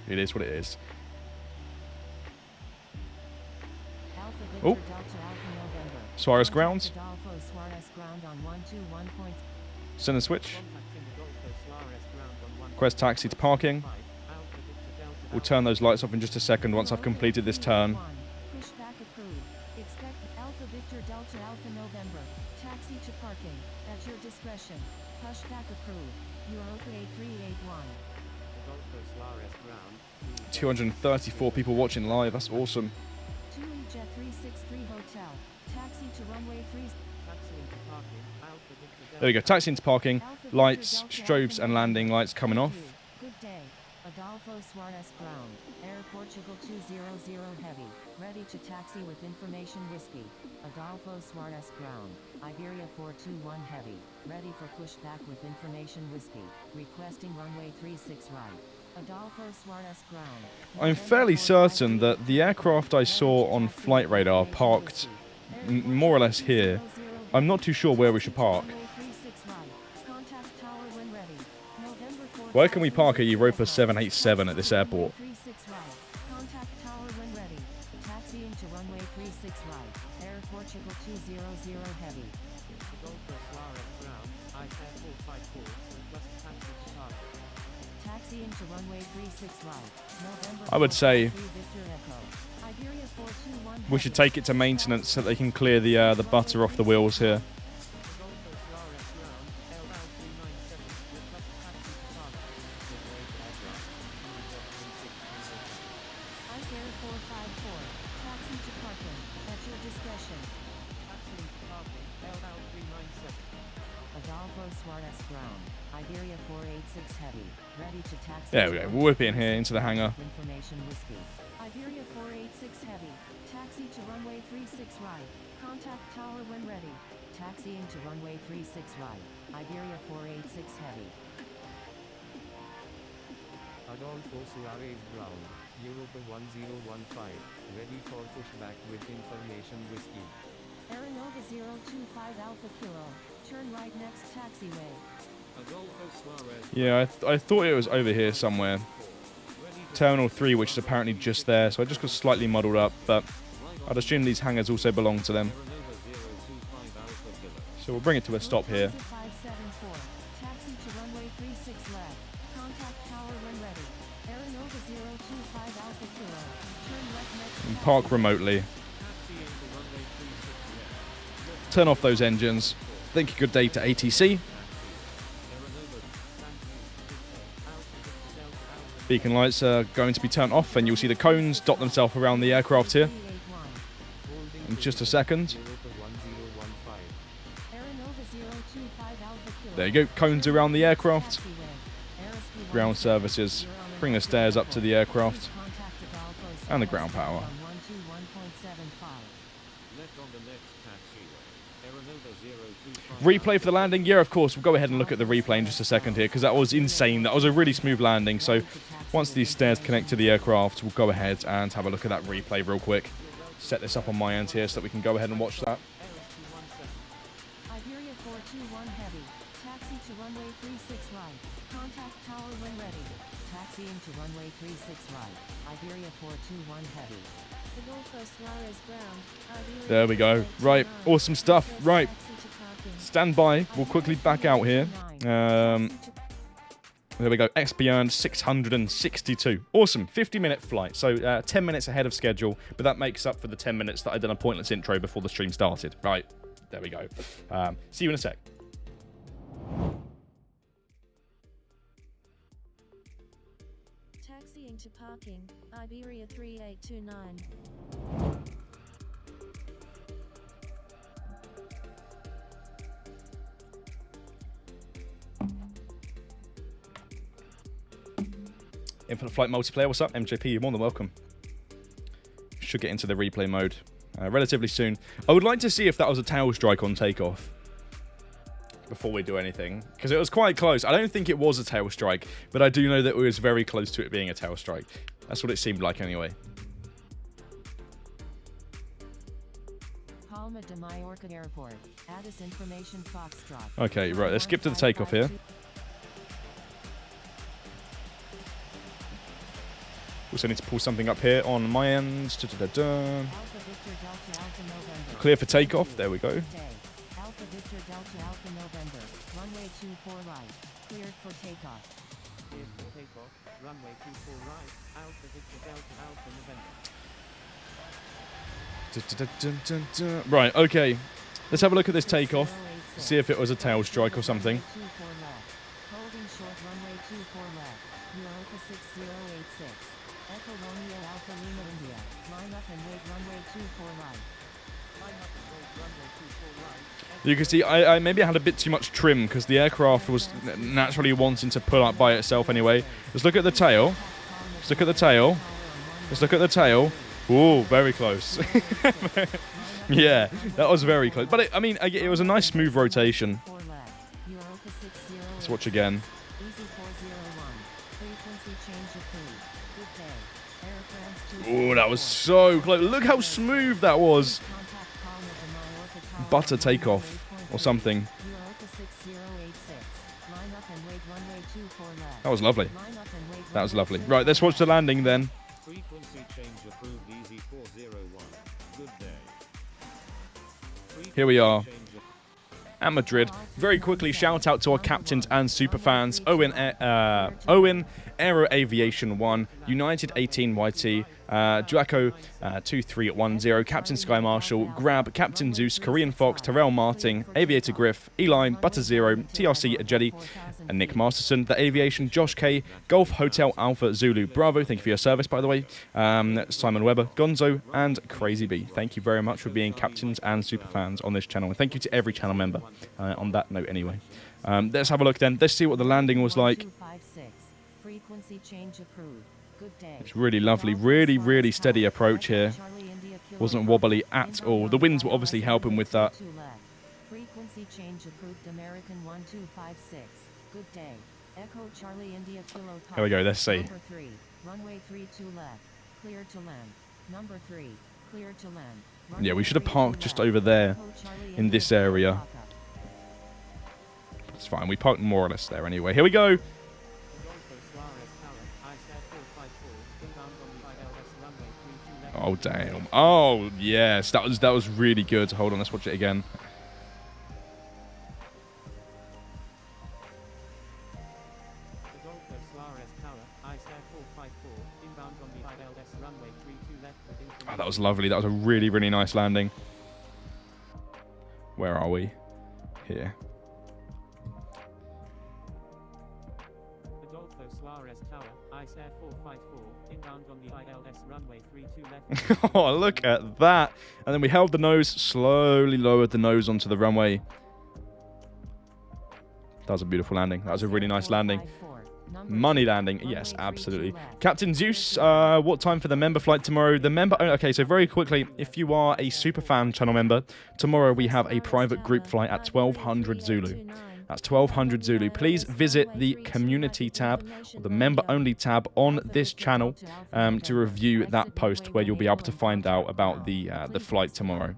It is what it is. Alpha Oh. Victor Delta Alpha November. Suarez Contact grounds. Adolfo Suarez ground on 121. Send a switch. Contacting Adolfo Suarez ground on 1. Request taxi to parking. Alpha Victor Delta We'll Alpha. turn those lights off in just a second once I've completed this turn. Pushback approved. Expect Alpha Victor Delta Alpha November. Taxi to parking. At your discretion. Pushback approved. Europa 8381. Adolfo Suarez ground. 234 people watching live. That's awesome. 2 Jet 363 Hotel. Taxi to runway 3. Taxiing to parking. Alpha Victor Delta. There we go. Taxi into parking. Alpha Victor Lights, Delta strobes, Alpha and landing November. lights coming off. Thank you. Good day. Adolfo Suarez ground. Air Portugal 200 Heavy. Ready to taxi with information whiskey. Adolfo Suarez ground. Iberia 421 Heavy. Ready for pushback with information whiskey. Requesting runway 36 right. Adolfo Suarez ground. I'm fairly certain that the aircraft I saw on flight radar parked more or less here. I'm not too sure where we should park. Where can we park a Europa 787 at this airport? Contact tower when ready. Taxiing to runway 36 right. Air Portugal 200 Heavy. Adolfo Suarez ground. Ice Air 454. Request taxi to parking. Taxiing to runway 36 right. November I would say 453 Victor Echo. Iberia 421 we should take it to maintenance so they can clear the butter off the wheels here. Adolfo Suarez ground. LL 397. Request taxi to parking. Ice Air 454. Taxi to parking. At your discretion. Taxiing to parking. LL 397. Adolfo Suarez ground. Iberia 486 Heavy. Ready to taxi. There we to go. runway We'll whip it in here into the hangar. Information whiskey. Iberia 486 Heavy. Taxi to runway 36 right. Contact tower when ready. Taxiing to runway 36 right. Iberia 486 Heavy. Adolfo Suarez ground. Europa 1015. Ready for pushback with information whiskey. Aeronova 025 Alpha Kilo. Turn right next taxiway. Adolfo Suarez. Yeah, I thought it was over here somewhere. Terminal 3, which is apparently just there, so I just got slightly muddled up, but I'd assume these hangars also belong to them. Aeronova 025 Alpha Kilo. So we'll bring it to a stop here. 574. Taxi to runway 36 left. Contact tower when ready. Aeronova 025 Alpha Kilo. Turn left next And park taxiway. remotely. Taxiing to runway 36 left. Turn off those engines. Thank you, good day to ATC. Beacon lights are going to be turned off, and you'll see the cones dot themselves around the aircraft here in just a second. There you go, cones around the aircraft. Ground services bring the stairs up to the aircraft and the ground power. Replay for the landing? Yeah, of course. We'll go ahead and look at the replay in just a second here, because that was insane. That was a really smooth landing. So once these stairs connect to the aircraft, we'll go ahead and have a look at that replay real quick. Set this up on my end here so that we can go ahead and watch that. Iberia 421 heavy. Taxi to runway 36 right. Contact tower when ready. Taxiing to runway 36 right. Iberia 421 heavy. Adolfo Suarez ground. Iberia There we go. Right, awesome stuff. Right, stand by. We'll quickly back out here. There we go. 𝗖𝗛𝗔𝗡𝗘𝗟. Awesome. 50-minute flight. So 10 minutes ahead of schedule, but that makes up for the 10 minutes that I did a pointless intro before the stream started. Right, there we go. See you in a sec. Taxiing to parking. Iberia 3829. Infinite Flight Multiplayer, what's up? MJP, you're more than welcome. Should get into the replay mode relatively soon. I would like to see if that was a tail strike on takeoff before we do anything, because it was quite close. I don't think it was a tail strike, but I do know that it was very close to it being a tail strike. That's what it seemed like anyway. Palma de Mallorca Airport. Addis Information Foxtrot. Okay, right, let's skip to the takeoff here. Also need to pull something up here on my end. Clear for takeoff. There we go. Alpha Victor Delta Alpha November. Runway 24 right. Cleared for takeoff. Cleared for takeoff. Runway 24 right. Alpha Victor Delta Alpha November. Right, okay. Let's have a look at this takeoff. See if it was a tail strike or something. Holding short runway 24 left. Europa 6086. Echo Romeo Alpha Lima India. Line up and wait runway 24 right. Line up and wait runway 24 right. You can see I maybe had a bit too much trim because the aircraft was naturally wanting to pull up by itself anyway. Let's look at the tail. Let's look at the tail. Let's look at the tail. Ooh, very close. Yeah, that was very close. But it was a nice smooth rotation. Let's watch again. Oh, that was so close. Look how smooth that was. Butter takeoff or something. That was lovely. That was lovely. Right, let's watch the landing then. Frequency change approved easy 401. Good day. Here we are at Madrid. Very quickly, shout out to our captains and super fans. Owen, Aero Aviation 1, United 18YT, Draco 2310, Captain Sky Marshal, Grab, Captain Zeus, Korean Fox, Terrell Martin, Aviator Griff, Eli, Butter Zero, TRC Jedi, and Nick Masterson, The Aviation, Josh K, Golf Hotel Alpha Zulu Bravo, thank you for your service by the way, Simon Webber, Gonzo, and Crazy B. Thank you very much for being captains and super fans on this channel, and thank you to every channel member on that note anyway. Let's have a look then. Let's see what the landing was like. Frequency change approved. Good day. It's really lovely, really steady approach here. Wasn't wobbly at all. The winds were obviously helping with that. Frequency change approved. American 1256. Good day. Echo Charlie India Kilo. Here we go. Let's see. Number 3. Runway 32 left. Clear to land. Number 3. Clear to land. Yeah, we should have parked just over there in this area. It's fine. We parked more or less there anyway. Here we go. Oh damn! Oh yes, that was really good. Hold on, let's watch it again. Oh, that was lovely. That was a really nice landing. Where are we? Here. Suarez Tower, ICE Air 454, inbound on the ILS runway 32 left. Oh, look at that. And then we held the nose, slowly lowered the nose onto the runway. That was a beautiful landing. That was a really nice landing. Money landing. Yes, absolutely. Captain Zeus, what time for the member flight tomorrow? The member... Okay, so very quickly, if you are a Superfan channel member, tomorrow we have a private group flight at 1200 Zulu. That's 1200 Zulu. Please visit the community tab or the member only tab on this channel to review that post where you'll be able to find out about the flight tomorrow.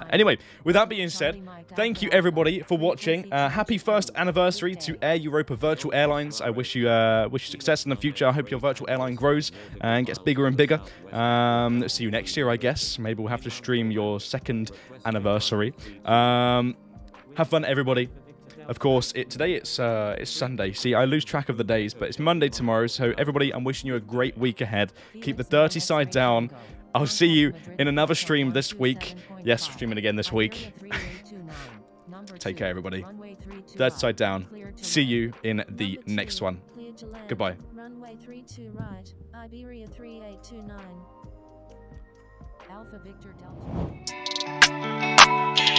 Anyway, with that being said, thank you everybody for watching. Happy first anniversary to Air Europa Virtual Airlines. I wish you success in the future. I hope your virtual airline grows and gets bigger and bigger. See you next year, I guess. Maybe we'll have to stream your second anniversary. Have fun, everybody. Of course, today it's Sunday. See, I lose track of the days, but it's Monday tomorrow. So everybody, I'm wishing you a great week ahead. Keep the dirty side down. I'll see you in another stream this week. Yes, streaming again this week. Take care, everybody. Dirty side down. See you in the next one. Goodbye. Runway 32 right, Iberia 3829. Alpha Victor Delta.